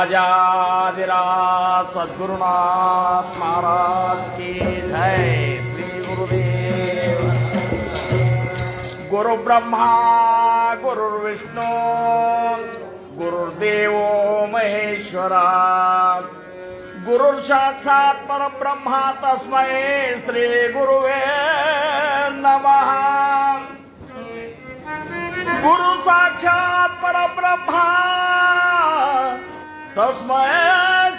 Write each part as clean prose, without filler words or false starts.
राजाधिराज सद्गुरुनाथ महाराज की जय। श्री गुरुदेव। गुरु ब्रह्मा गुरुर्विष्णू गुरुर्देवो महेश्वरा गुरुर् साक्षात् परब्रह्मा तस्मै श्री गुरुवे नमः। गुरु साक्षात् परब्रह्मा तस्मै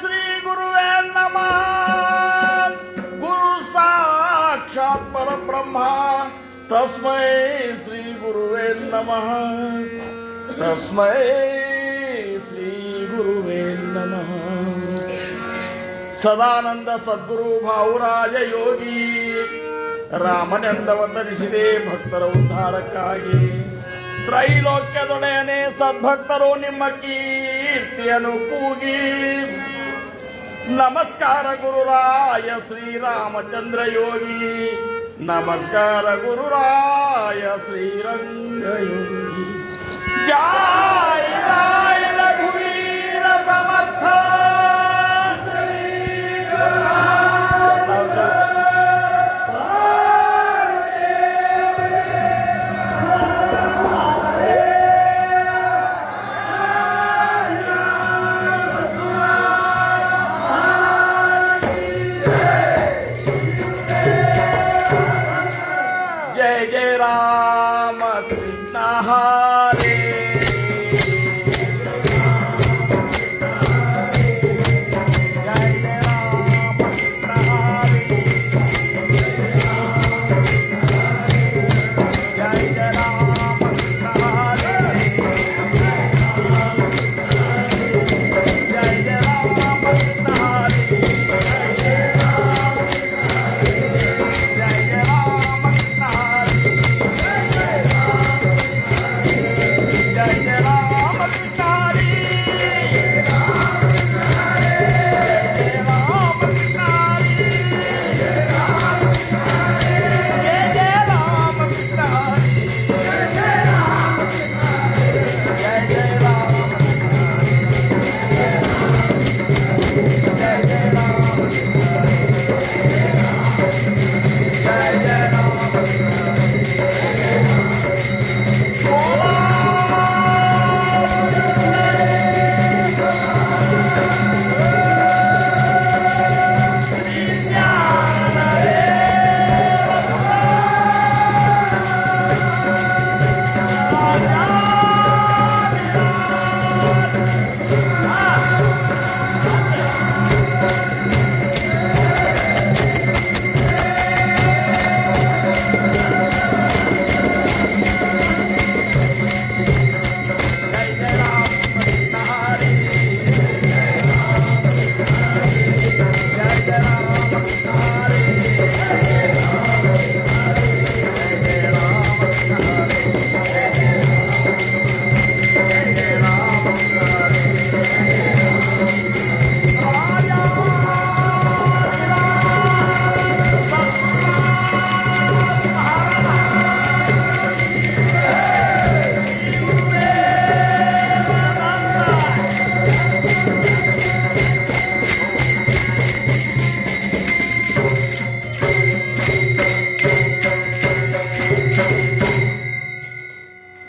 श्री गुरुवे नमः। गुरु साक्षात् परब्रह्मा तस्मै श्री गुरुवे नमः। तस्मै श्री गुरुवे नमः। सदानंद सद्गुरु भाऊराज योगी ರಾಮನೆಂದವತ ಋಷಿದೇ ಭಕ್ತರ ಉದ್ಧಾರಕ್ಕಾಗಿ ತ್ರೈಲೋಕ್ಯದೊಡೆಯನೆ ಸದ್ಭಕ್ತರು ನಿಮ್ಮ ಕೀರ್ತಿಯನ್ನು ಕೂಗಿ ನಮಸ್ಕಾರ ಗುರುರಾಯ ಶ್ರೀರಾಮಚಂದ್ರ ಯೋಗಿ ನಮಸ್ಕಾರ ಗುರುರಾಯ ಶ್ರೀರಂಗ ಯೋಗಿ ಜಯ ಜಯ ರಘುವೀರ ಸಮರ್ಥ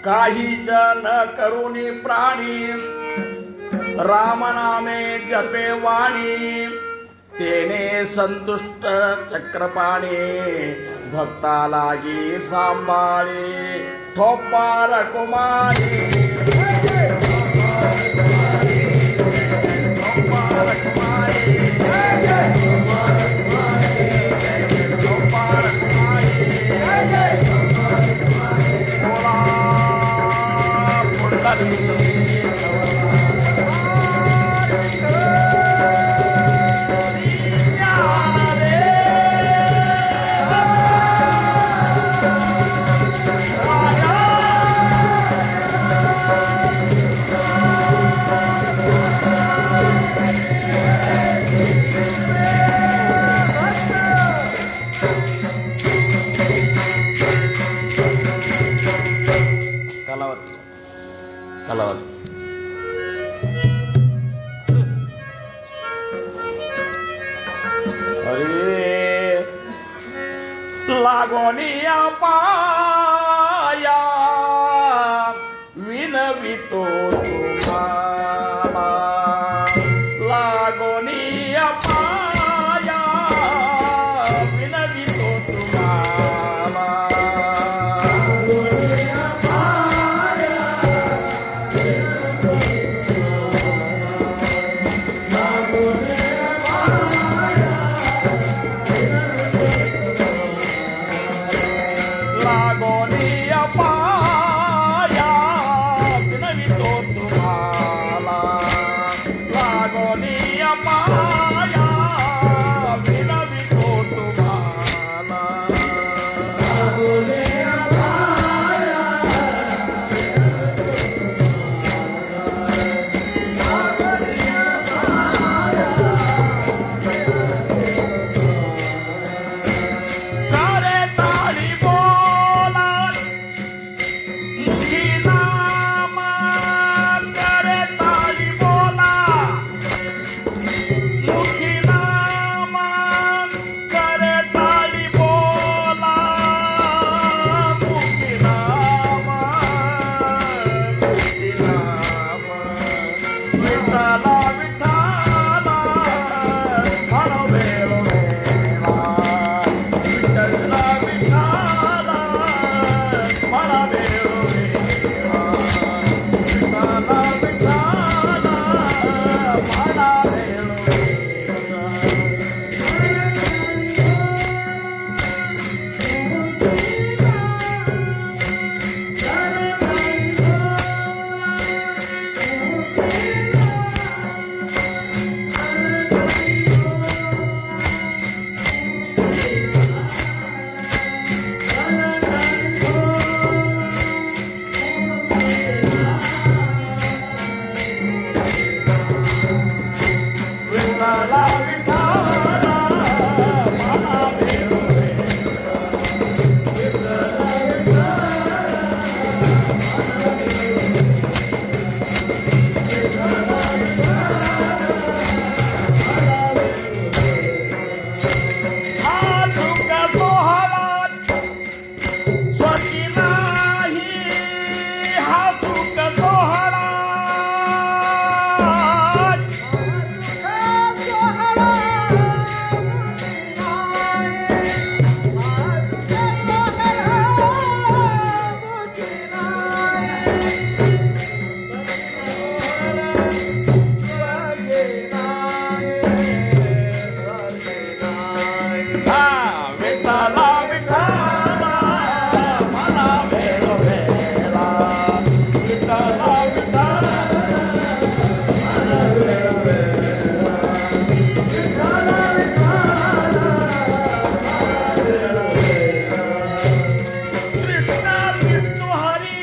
काहीच न करुणी प्राणी रामनामे जपे वाणी तेने संतुष्ट चक्रपाणी भक्ता लागी सांभाळे ठोपार कुमारी ठोपार कुमारी लागोनिया पाया विनवितो तुम्हाला लागोनिया पाया विनवितो तुम्हाला लागोनिया पाया विनवितो तुम्हाला लागोनिया पाया विनवितो तुम्हाला लागोनिया पाया सारे ताली बोला मुखी नामा करे ताली बोला मुखी नामा करे ताली बोला मुखी नामा विठ्ठला विठ्ठला हरवेलो वेला विठ्ठला विठ्ठला हरवेलो वेला विठ्ठला विठ्ठला हरवेलो विठ्ठला विठ्ठला हरवेलो हातुक सोहळा स्वर्गी नाही हातुक सोहळा विठ्ठला विठ्ठला हरवेलो वेला विठ्ठला विठ्ठला हरवेलो वेला विठ्ठला विठ्ठला हरवेलो वेला कृष्ण विष्णू हरी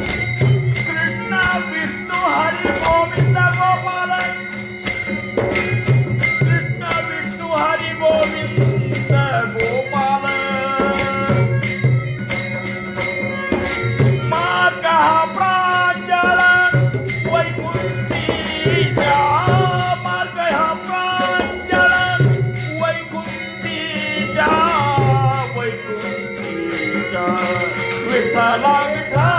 कृष्ण विष्णू हरी गोविंद गोपाल कृष्ण विष्णू हरी गोविंद गोपाल मार्ग हा प्रांजळ वैकुंठीचा मार्ग हा प्रांजळ वैकुंठीचा वैकुंठीचा विठ्ठला विठ्ठला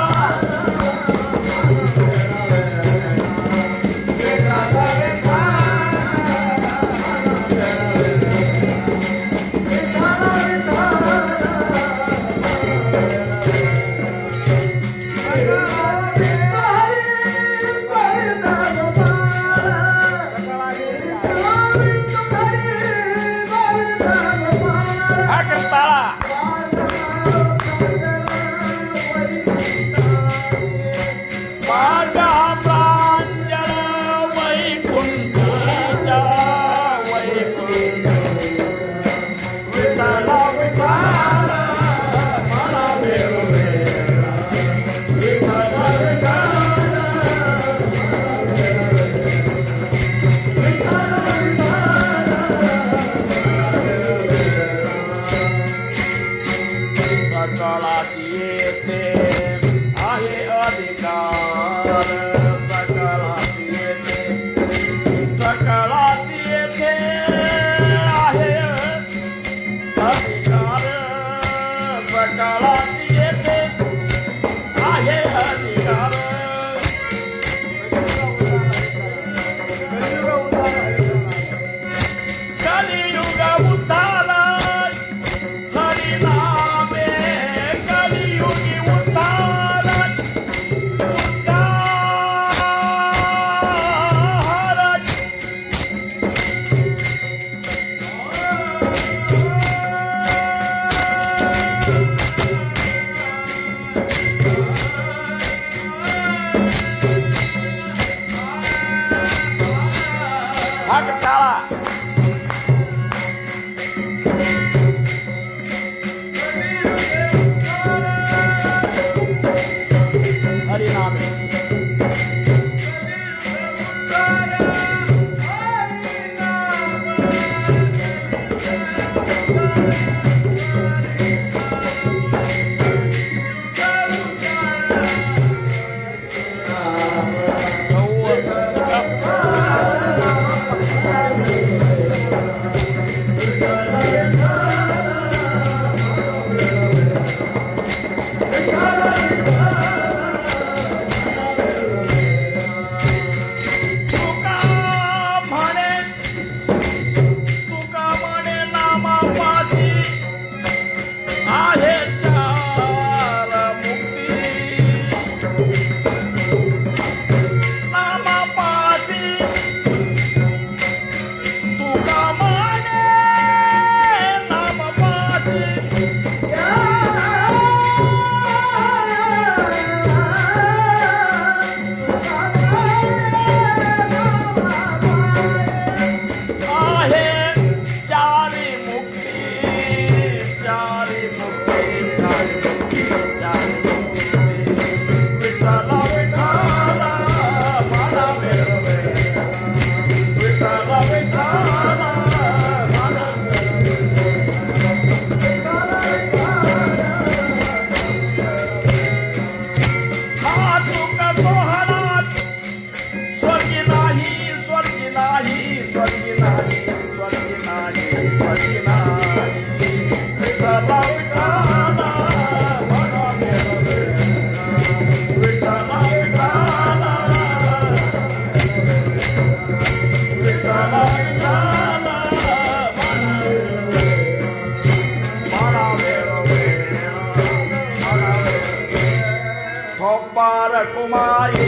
ಕುಮಾರಿ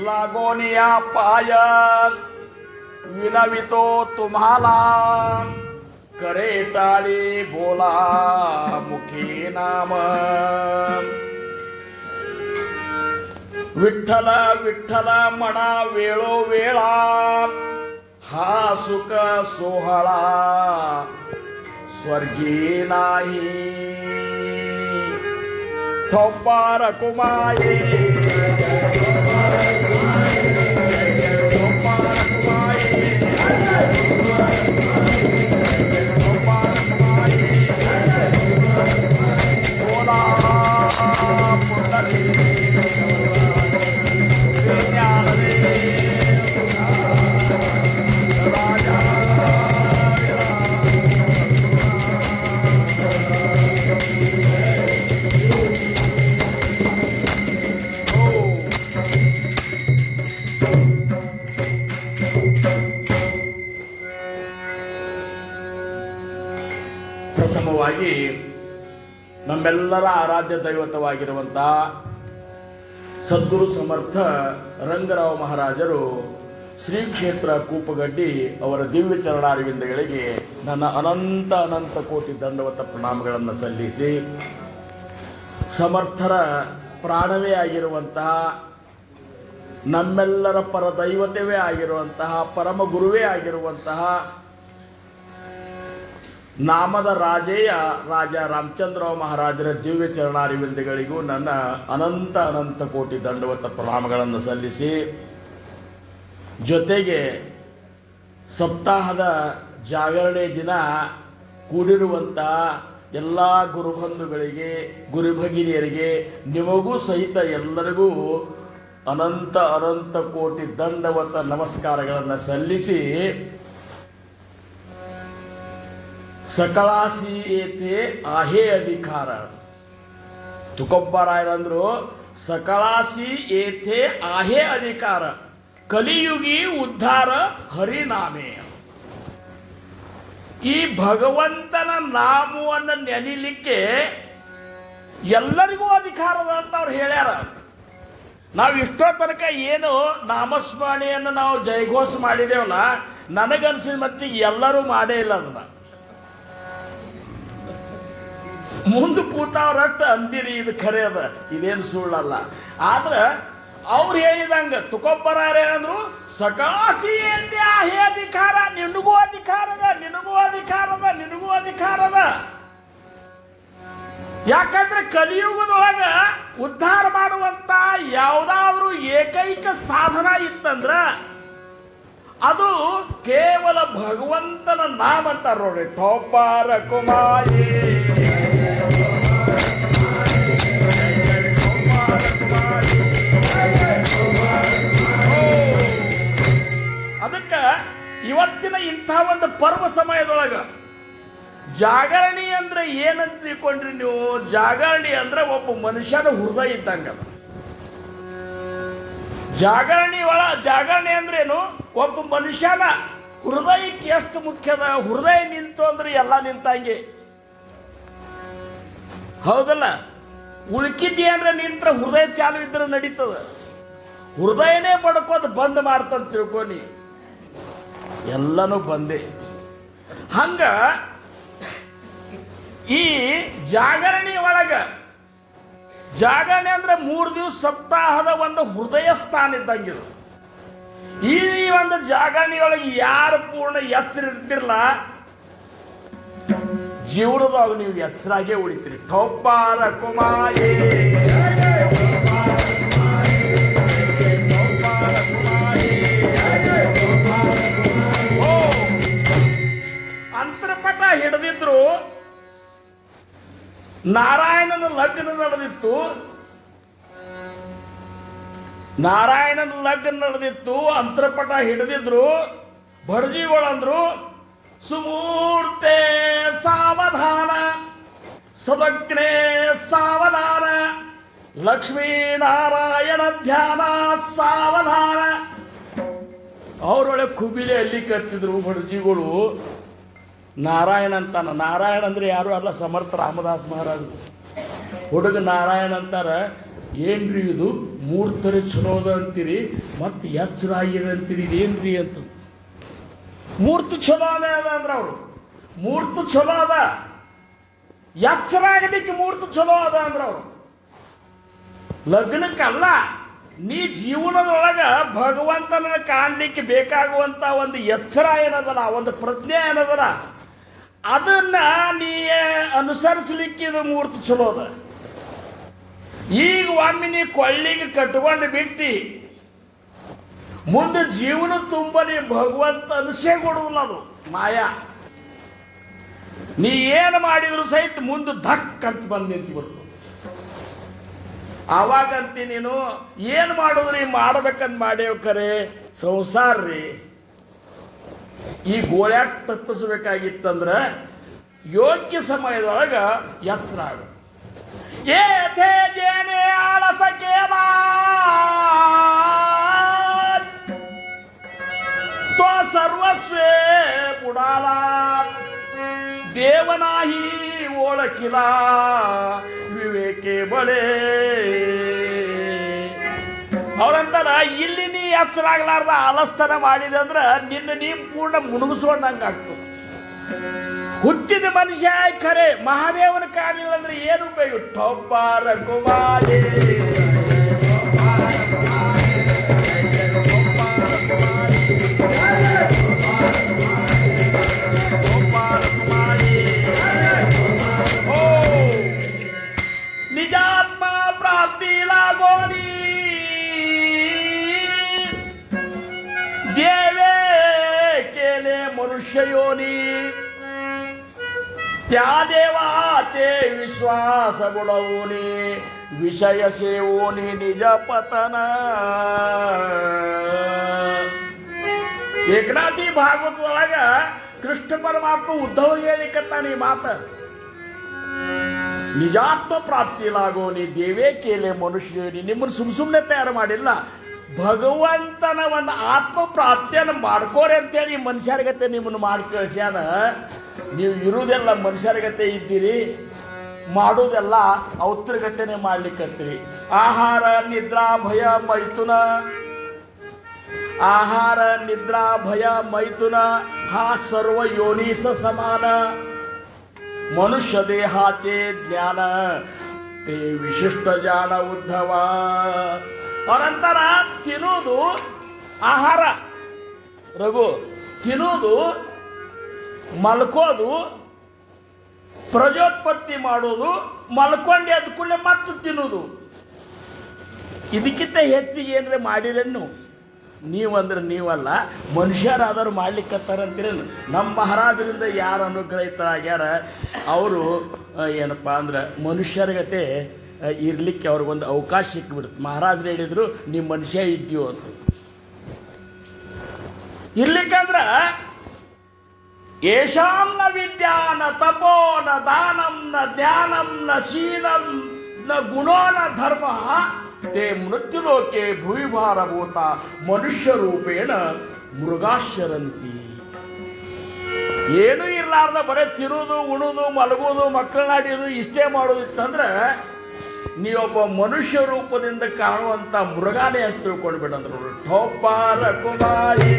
लागोनिया पायन विनवितो तुम्हाला करे टाळी बोला मुखी नाम विठ्ठल विठ्ठल म्हणा वेळोवेळा हा सुख सोहळा स्वर्गी नाही ठोपार कुमाये ಪ್ರಥಮವಾಗಿ ನಮ್ಮೆಲ್ಲರ ಆರಾಧ್ಯ ದೈವತವಾಗಿರುವಂತಹ ಸದ್ಗುರು ಸಮರ್ಥ ರಂಗರಾವ್ ಮಹಾರಾಜರು ಶ್ರೀ ಕ್ಷೇತ್ರ ಕೂಪಗಡ್ಡಿ ಅವರ ದಿವ್ಯ ಚರಣಾರವಿಂದಗಳಿಗೆ ನನ್ನ ಅನಂತ ಅನಂತ ಕೋಟಿ ದಂಡವತ ಪ್ರಣಾಮಗಳನ್ನು ಸಲ್ಲಿಸಿ ಸಮರ್ಥರ ಪ್ರಾಣವೇ ಆಗಿರುವಂತಹ ನಮ್ಮೆಲ್ಲರ ಪರ ದೈವತೆವೇ ಆಗಿರುವಂತಹ ಪರಮ ಗುರುವೇ ಆಗಿರುವಂತಹ ನಾಮದ ರಾಜೇಯ ರಾಜ ರಾಮಚಂದ್ರರಾವ್ ಮಹಾರಾಜರ ದಿವ್ಯ ಚರಣಾರವಿಂದಗಳಿಗೂ ನನ್ನ ಅನಂತ ಅನಂತ ಕೋಟಿ ದಂಡವತ ಪ್ರಣಾಮಗಳನ್ನು ಸಲ್ಲಿಸಿ ಜೊತೆಗೆ ಸಪ್ತಾಹದ ಜಾಗರಣೆ ದಿನ ಕೂಡಿರುವಂತಹ ಎಲ್ಲ ಗುರುಬಂಧುಗಳಿಗೆ ಗುರುಭಗಿನಿಯರಿಗೆ ನಿಮಗೂ ಸಹಿತ ಎಲ್ಲರಿಗೂ ಅನಂತ ಅನಂತ ಕೋಟಿ ದಂಡವತ ನಮಸ್ಕಾರಗಳನ್ನು ಸಲ್ಲಿಸಿ सकळासी येथे आहे अधिकार तुकोबारायರಂದ್ರು सकळासी येथे आहे अधिकार ಕಲಿಯುಗಿ ಉದ್ಧಾರ ಹರಿನಾಮೆ ಈ ಭಗವಂತನ ನಾಮವನ್ನು ನೆನಲಿಕ್ಕೆ ಎಲ್ಲರಿಗೂ ಅಧಿಕಾರದ ಅಂತ ಅವ್ರು ಹೇಳ್ಯಾರ ನಾವು ಇಷ್ಟೋ ತನಕ ಏನು ನಾಮಸ್ಮರಣೆಯನ್ನು ನಾವು ಜಯಘೋಷ ಮಾಡಿದೇವಲ್ಲ ನನಗನ್ಸಿದ ಮತ್ತಿಗೆ ಎಲ್ಲರೂ ಮಾಡೇ ಇಲ್ಲ ಅದನ್ನ ಮುಂದೆ ಕೂತವ್ರಟ್ಟು ಅಂದಿರಿ ಇದು ಖರೆ ಅದ ಇದೇನು ಸುಳ್ಳಲ್ಲ ಆದ್ರೆ ಅವ್ರು ಹೇಳಿದಂಗ ತುಕೋಬ್ಬರಾರ ಏನಂದ್ರು ಸಕಾಸಿ ಎಂದೇ ಆಹೇ ಅಧಿಕಾರ ನಿನಗೂ ಅಧಿಕಾರದ ನಿನಗೂ ಅಧಿಕಾರದ ನಿನಗೂ ಅಧಿಕಾರದ ಯಾಕಂದ್ರೆ ಕಲಿಯುಗದೊಳಗ ಉದ್ಧಾರ ಮಾಡುವಂತ ಯಾವುದಾದ್ರೂ ಏಕೈಕ ಸಾಧನ ಇತ್ತಂದ್ರ ಅದು ಕೇವಲ ಭಗವಂತನ ನಾಮ ಅಂತಾರ ನೋಡಿ ಟೋಪಾರ ಕುಮಾರಿ ಅದಕ್ಕೆ ಇವತ್ತಿನ ಇಂಥ ಒಂದು ಪರ್ವ ಸಮಯದೊಳಗ ಜಾಗರಣಿ ಅಂದ್ರೆ ಏನಂತ ತಿಳ್ಕೊಂಡ್ರಿ ನೀವು ಜಾಗರಣಿ ಅಂದ್ರೆ ಒಬ್ಬ ಮನುಷ್ಯನ ಹೃದಯ ಇದ್ದಂಗ ಜಾಗರಣಿ ಅಂದ್ರೇನು ಒಬ್ಬ ಮನುಷ್ಯನ ಹೃದಯಕ್ಕೆ ಎಷ್ಟು ಮುಖ್ಯದ ಹೃದಯ ನಿಂತು ಅಂದ್ರೆ ಎಲ್ಲ ನಿಂತಂಗೆ ಹೌದಲ್ಲ ಉಳ್ಕಿದ್ದೇನ್ರ ನಿಂತ್ರ ಹೃದಯ ಚಾಲು ಇದ್ರೆ ನಡೀತದ ಹೃದಯನೇ ಬಡ್ಕೋದು ಬಂದ್ ಮಾಡ್ತಂತ ತಿಳ್ಕೊನಿ ಎಲ್ಲನೂ ಬಂದೆ ಹಂಗ ಈ ಜಾಗರಣೆ ಒಳಗ ಜಾಗರಣೆ ಅಂದ್ರೆ 3 ದಿವಸ ಸಪ್ತಾಹದ ಒಂದು ಹೃದಯ ಸ್ಥಾನ ಇದ್ದಂಗಿದು. ಈ ಒಂದು ಜಾಗರಣೆಯೊಳಗೆ ಯಾರು ಪೂರ್ಣ ಎಚ್ಚರ ಇರ್ತಿರ್ಲ ಜೀವನದಾಗ ನೀವು ಎಚ್ಚರಾಗೇ ಉಳಿತೀರಿ. ಟೊಪ್ಪಾರ ಕುಮಾರಿ ಅಂತರಪಟ ಹಿಡಿದಿದ್ರು. ನಾರಾಯಣನ ಲಗ್ನ ನಡೆದಿತ್ತು. ಅಂತರಪಟ ಹಿಡಿದಿದ್ರು. ಬಡಜಿಗಳಂದ್ರು ಸುಮೂರ್ತೆ ಸಾವಧಾನ, ಸದಗ್ನೆ ಸಾವಧಾನ, ಲಕ್ಷ್ಮೀನಾರಾಯಣ ಧ್ಯಾನ ಸಾವಧಾನ. ಅವರೊಳಗೆ ಕುಬಿಲೆ ಅಲ್ಲಿ ಕರ್ತಿದ್ರು ಬಡಜಿಗಳು. ನಾರಾಯಣ ಅಂತಾನ. ನಾರಾಯಣ ಅಂದ್ರೆ ಯಾರು ಅಲ್ಲ, ಸಮರ್ಥ ರಾಮದಾಸ್ ಮಹಾರಾಜರು. ಹುಡುಗ ನಾರಾಯಣ ಅಂತಾರ. ಏನ್ರಿ ಇದು ಮೂರ್ತರಿ ಚಲೋದ ಅಂತೀರಿ, ಮತ್ತೆ ಎಚ್ಚರಾಗಿದೆ ಅಂತೀರಿ, ಇದೇನ್ರಿ ಅಂತ. ಮೂರ್ತಿ ಚಲೋ ಅದ ಅಂದ್ರೆ ಅವರು ಮೂರ್ತಿ ಚಲೋ ಅದ, ಎಚ್ಚರಾಗಲಿಕ್ಕೆ ಮೂರ್ತಿ ಚಲೋ ಅದ ಅಂದ್ರೆ ಅವರು ಲಗ್ನಕ್ಕಲ್ಲ. ನೀ ಜೀವನದೊಳಗ ಭಗವಂತನ ಕಾಣ್ಲಿಕ್ಕೆ ಬೇಕಾಗುವಂತ ಒಂದು ಎಚ್ಚರ ಏನದಲ್ಲ, ಒಂದು ಪ್ರಜ್ಞೆ ಏನದಲ್ಲ, ಅದನ್ನ ನೀ ಅನುಸರಿಸಲಿಕ್ಕೆ ಇದು ಮೂರ್ತಿ ಚಲೋ ಅದ. ಈಗ ಒಮ್ಮೆ ನೀ ಕೊಳ್ಳಿಗೆ ಕಟ್ಕೊಂಡು ಬಿಟ್ಟಿ ಮುಂದೆ ಜೀವನ ತುಂಬ ನೀ ಭಗವಂತ ಅನುಸೇ ಕೊಡುವುದಿಲ್ಲ, ಅದು ಮಾಯಾ. ನೀ ಏನು ಮಾಡಿದ್ರು ಸಹಿತ ಮುಂದೆ ಧಕ್ ಅಂತ ಬಂದು ನಿಂತು. ಆವಾಗಂತಿ ನೀನು ಏನು ಮಾಡಿದ್ರಿ ಮಾಡ್ಬೇಕಂತ ಮಾಡ್ಯವ್ ಕರೆ ಸಂಸಾರ ರೀ. ಈ ಗೋಳ್ಯಾಟ ತಪ್ಪಿಸ್ಬೇಕಾಗಿತ್ತಂದ್ರ ಯೋಗ್ಯ ಸಮಯದೊಳಗ ಎಚ್ಚರ ಆಗ. ಏಥೇ ಜೇನೆ ಆಳಸ ಕೇಳ तो सर्वस्वे बुडाला देवनाही ओळखिला ವಿವೇಕೆ ಬಳೆ. ಅವ್ರಂತಾರ ಇಲ್ಲಿ ನೀ ಎಚ್ಚರಾಗ್ಲಾರ್ದ ಆಲಸ್ತನ ಮಾಡಿದೆ ಅಂದ್ರ ನಿನ್ನ ನೀ ಪೂರ್ಣ ಮುಣುಗಿಸ್ಕೊಂಡಂಗ ಆಗ್ತದೆ. ಹುಟ್ಟಿದ ಮನುಷ್ಯ ಖರೆ ಮಹಾದೇವನ ಕಾಣಲಿಲ್ಲ ಅಂದ್ರೆ ಏನು ಉಪಯೋಗ? ಟೊಪ್ಪಾರ ಕುಮಾರಿ निजात्म प्राप्ति लागोनी देवे केले मनुष्य योनी त्या देवाचे विश्वास बुडवूनी विषय सेवोनी निज पतन. एकनाथी ಭಾಗವತದೊಳಗ ಕೃಷ್ಣ ಪರಮಾತ್ಮ ಉದ್ಧವ ಹೇಳಿಕತ್ತಾನ ಈ ಮಾತ. ನಿಜಾತ್ಮ ಪ್ರಾಪ್ತಿಲಾಗೋನಿ ದೇವೇ ಕೇಲೆ ಮನುಷ್ಯರಿ. ನಿಮ್ಮನ್ನು ಸುಮ್ಮನೆ ತಯಾರು ಮಾಡಿಲ್ಲ, ಭಗವಂತನ ಒಂದು ಆತ್ಮ ಪ್ರಾಪ್ತಿಯನ್ನು ಮಾಡ್ಕೋರಿ ಅಂತೇಳಿ ಮನುಷ್ಯರಿಗತೆ ನಿಮ್ಮನ್ನು ಮಾಡಿ ಕಳಿಸ್ಯಾನ. ನೀವು ಇರುವುದೆಲ್ಲ ಮನುಷ್ಯರಿಗತೆ ಇದ್ದೀರಿ, ಮಾಡೋದೆಲ್ಲ ಔತ್ರಗತೆನೆ ಮಾಡ್ಲಿಕ್ಕತ್ತೀರಿ. ಆಹಾರ ನಿದ್ರಾ ಭಯ ಮೈಥುನ, ಆಹಾರ ನಿದ್ರಾ ಭಯ ಮೈಥುನ हा सर्व योनीस समान. मनुष्य देहाचे ज्ञान ते विशिष्ट जाण उद्धव. ಅನಂತರ ತಿನ್ನೋದು ಆಹಾರ ರಘು, ತಿನ್ನೋದು ಮಲ್ಕೋದು, ಪ್ರಜೋತ್ಪತ್ತಿ ಮಾಡೋದು, ಮಲ್ಕೊಂಡೆ ಅದ ಕೂಡಲೇ ಮತ್ತೆ ತಿನ್ನೋದು. ಇದಕ್ಕಿಂತ ಹೆಚ್ಚಿಗೆ ಏನ್ರೆ ಮಾಡಿರೇನು? ನೀವಂದ್ರೆ ನೀವಲ್ಲ, ಮನುಷ್ಯರಾದರೂ ಮಾಡ್ಲಿಕ್ಕತ್ತಾರಂತೀರ. ನಮ್ಮ ಮಹಾರಾಜರಿಂದ ಯಾರು ಅನುಗ್ರಹಿತರಾಗ್ಯಾರ ಅವರು ಏನಪ್ಪ ಅಂದ್ರೆ ಮನುಷ್ಯರಿಗತೆ ಇರ್ಲಿಕ್ಕೆ ಅವ್ರಿಗೊಂದು ಅವಕಾಶ ಸಿಕ್ಬಿಡುತ್ತೆ. ಮಹಾರಾಜರು ಹೇಳಿದ್ರು ನೀವು ಮನುಷ್ಯ ಇದ್ದೀವೋ ಅಂತ. ಇರ್ಲಿಕ್ಕಂದ್ರ ಯಶಾಂ ನ ವಿದ್ಯಾ ನ ತಪೋ ನ ದಾನಂ ನ ಧ್ಯಾನಂ ನ ಶೀಲಂ ನ ಗುಣೋ ನ ಧರ್ಮ ತೇ ಮೃತ್ಯುಲೋಕೆ ಭುವಿಭಾರಭೂತ ಮನುಷ್ಯ ರೂಪೇಣ ಮೃಗಾಶ್ಚರಂತಿ. ಏನೂ ಇರಲಾರ್ದ ಬರೀ ತಿರುವುದು, ಉಣುವುದು, ಮಲಗುವುದು, ಮಕ್ಕಳನ್ನಾಡಿಯೋದು ಇಷ್ಟೇ ಮಾಡೋದಿತ್ತಂದ್ರೆ ನೀವೊಬ್ಬ ಮನುಷ್ಯ ರೂಪದಿಂದ ಕಾಣುವಂಥ ಮೃಗಾನೇ ಅಂತ ತಿಳ್ಕೊಂಡು ಬಿಡಂದ್ರು. ಟೊಪ್ಪಾರ ಕುಮಾರಿ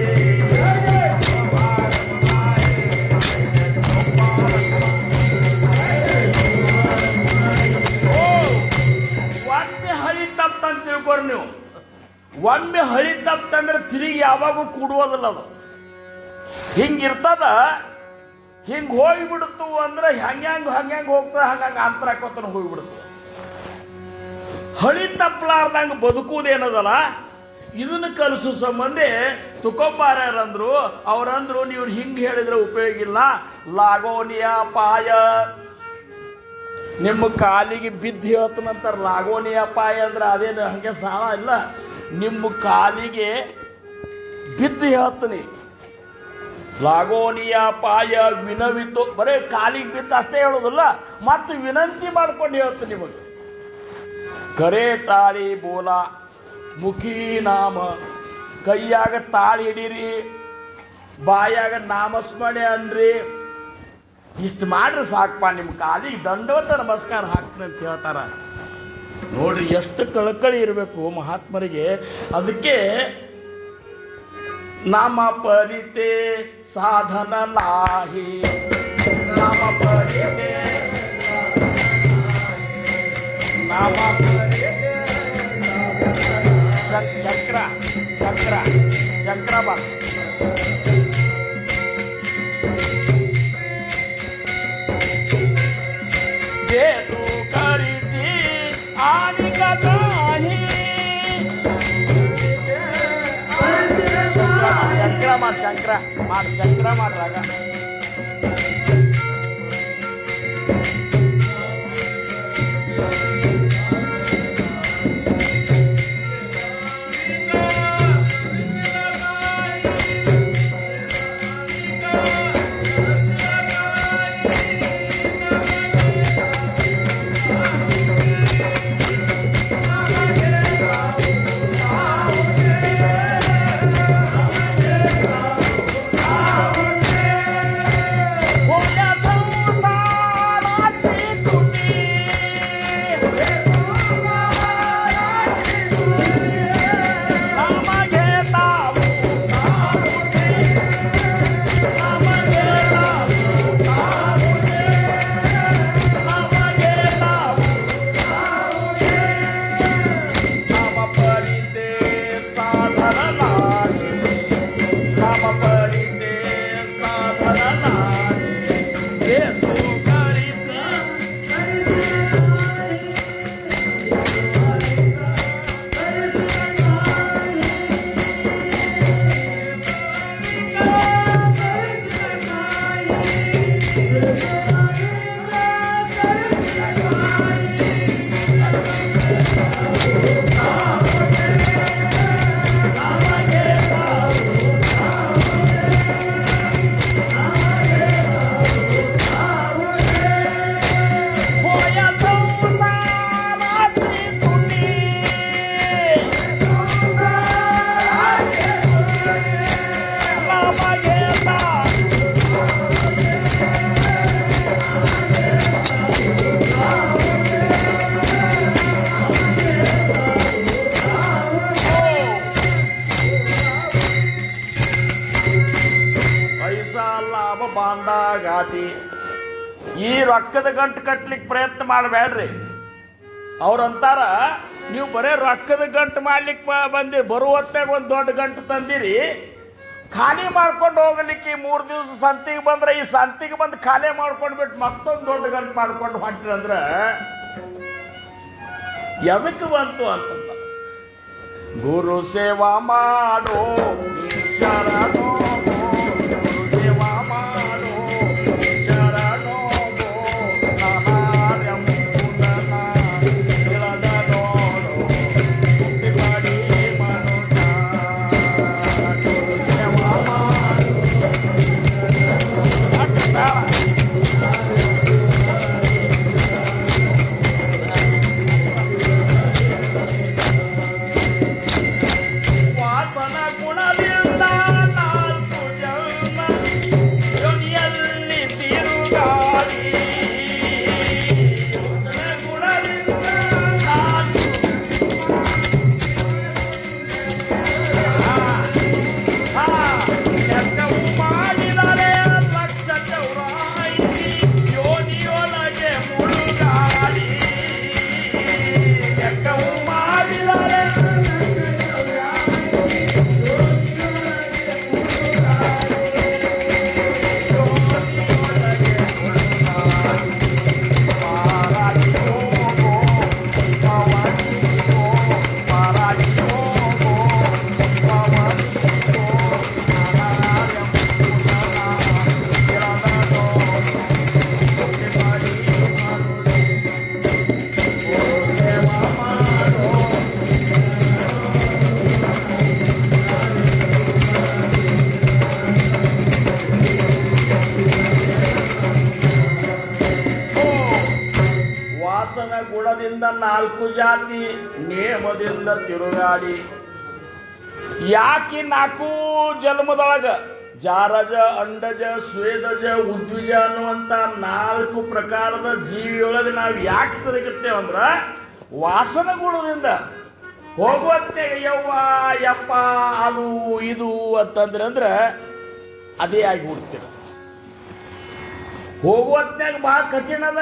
ಒಮ್ಮೆ ಹಳಿ ತಪ್ಪಂದ್ರೆ ತಿರುಗಿ ಯಾವಾಗೂ ಕೂಡುವುದಿಲ್ಲ ಅದು. ಹಿಂಗಿರ್ತದ. ಹಿಂಗೆ ಹೋಗಿಬಿಡ್ತು ಅಂದ್ರೆ ಹಂಗ್ಯಾಂಗ ಹೋಗ್ತದೆ ಹಂಗಂಗೆ ಅಂತರ ಹಾಕೋತನ ಹೋಗಿಬಿಡ್ತು. ಹಳಿ ತಪ್ಪಲಾರ್ದಂಗೆ ಬದುಕುವುದೇನದಲ್ಲ ಇದನ್ನು ಕಲಿಸೋ ಸಂಬಂಧಿ ತುಕೋಬಾರ್ಯಾರಂದ್ರು. ಅವರಂದ್ರು ನೀವು ಹಿಂಗೆ ಹೇಳಿದ್ರೆ ಉಪಯೋಗ ಇಲ್ಲ. ಲಾಗೋನಿಯ ಪಾಯ ನಿಮ್ಮ ಕಾಲಿಗೆ ಬಿದ್ದು ಹೇಳ್ತನಂತಾರ. ಲಾಗೋನಿಯ ಪಾಯ ಅಂದ್ರೆ ಅದೇನು ಹಂಗೆ ಸಾಲ ಇಲ್ಲ. ನಿಮ್ಮ ಕಾಲಿಗೆ ಬಿದ್ದು ಹೇಳ್ತೀನಿ. ಲಾಗೋನಿಯ ಪಾಯ ವಿನವಿತು ಬರೇ ಕಾಲಿಗೆ ಬಿದ್ದು ಅಷ್ಟೇ ಹೇಳೋದಿಲ್ಲ, ಮತ್ತು ವಿನಂತಿ ಮಾಡ್ಕೊಂಡು ಹೇಳ್ತೀನಿ ನಿಮಗೆ. ಕರೆ ತಾಳಿ ಬೋಲ ಮುಖಿ ನಾಮ, ಕೈಯಾಗ ತಾಳಿ ಹಿಡೀರಿ, ಬಾಯಾಗ ನಾಮಸ್ಮರಣೆ ಅನ್ರಿ. ಇಷ್ಟು ಮಾಡ್ರಿ ಸಾಕಪ್ಪ, ನಿಮ್ಮ ಕಾಲಿಗೆ ದಂಡವತ್ತ ನಮಸ್ಕಾರ ಹಾಕ್ತೀನಿ ಅಂತ ಹೇಳ್ತಾರ. ನೋಡ್ರಿ ಎಷ್ಟು ಕಳಕಳಿ ಇರಬೇಕು ಮಹಾತ್ಮರಿಗೆ. ಅದಕ್ಕೆ ನಾಮ ಪರಿತೆ ಸಾಧನ ನಾಹಿ, ನಾಮ ಪರಿತೆ ನಾಮ ಚಕ್ರ ಚಕ್ರ ಚಕ್ರ ಬಾ ತೂ ಕರಿಸಿ ಆನಿಕ ದಾನಿ ಚಕ್ರ ಮಾಡಿ ಚಕ್ರ ಮಾಡ್ರಾಗ ಘಾಟಿ. ಈ ರೊಕ್ಕದ ಗಂಟು ಕಟ್ಲಿಕ್ಕೆ ಪ್ರಯತ್ನ ಮಾಡಬೇಡ್ರಿ. ಅವ್ರಂತಾರ ನೀವು ಬರೇ ರೊಕ್ಕದ ಗಂಟು ಮಾಡ್ಲಿಕ್ಕೆ ಬಂದಿರಿ, ಬರುವ ಹೊತ್ತಾಗ ಒಂದು ದೊಡ್ಡ ಗಂಟು ತಂದಿರಿ, ಖಾಲಿ ಮಾಡ್ಕೊಂಡು ಹೋಗ್ಲಿಕ್ಕೆ 3 ದಿವಸ ಸಂತಿಗೆ ಬಂದ್ರೆ ಈ ಸಂತಿಗೆ ಬಂದು ಖಾಲಿ ಮಾಡ್ಕೊಂಡು ಬಿಟ್ಟು ಮತ್ತೊಂದು ದೊಡ್ಡ ಗಂಟು ಮಾಡ್ಕೊಂಡು ಹೊಂಟ್ರಂದ್ರೆ ಎದಕ್ಕೆ ಬಂತು ಅಂತಂದ. ಗುರು ಸೇವಾ ಮಾಡೋ ಶರಣೋ, ಗುರು ಸೇವಾ ಮಾಡೋ ಶರಣೋ, ನಾನಾರ್ಯಂಬುದನ ತಿಳಿದ ನೋಡು, ಮುಕ್ತಿ ಪಡಿ ಮನುಜ. ಗುರು ಸೇವಾ ಮಾಡೋ ವಾಸನ ಗುಣದಿಂದ ವಾಸನ ಗುಣದಿಂದ 4 ಜಾತಿ ನೇಮದಿಂದ ತಿರುಗಾಡಿ. ಯಾಕೆ 4 ಜನ್ಮದೊಳಗ ಜಾರಜ, ಅಂಡಜ, ಸ್ವೇದಜ, ಉದ್ವಿಜ ಅನ್ನುವಂತ 4 ಪ್ರಕಾರದ ಜೀವಿಯೊಳಗೆ ನಾವು ಯಾಕೆ ತಿರುಗಿರ್ತೇವಂದ್ರ ವಾಸನ ಗುಣದಿಂದ. ಹೋಗುವಂತೆ ಯವ್ವ ಯಪ್ಪ ಅದು ಇದು ಅಂತಂದ್ರೆ ಅದೇ ಆಗಿ ಹುಡ್ತೀರ. ಹೋಗುವತ್ನಾಗ ಭಾಳ ಕಠಿಣ ಅದ.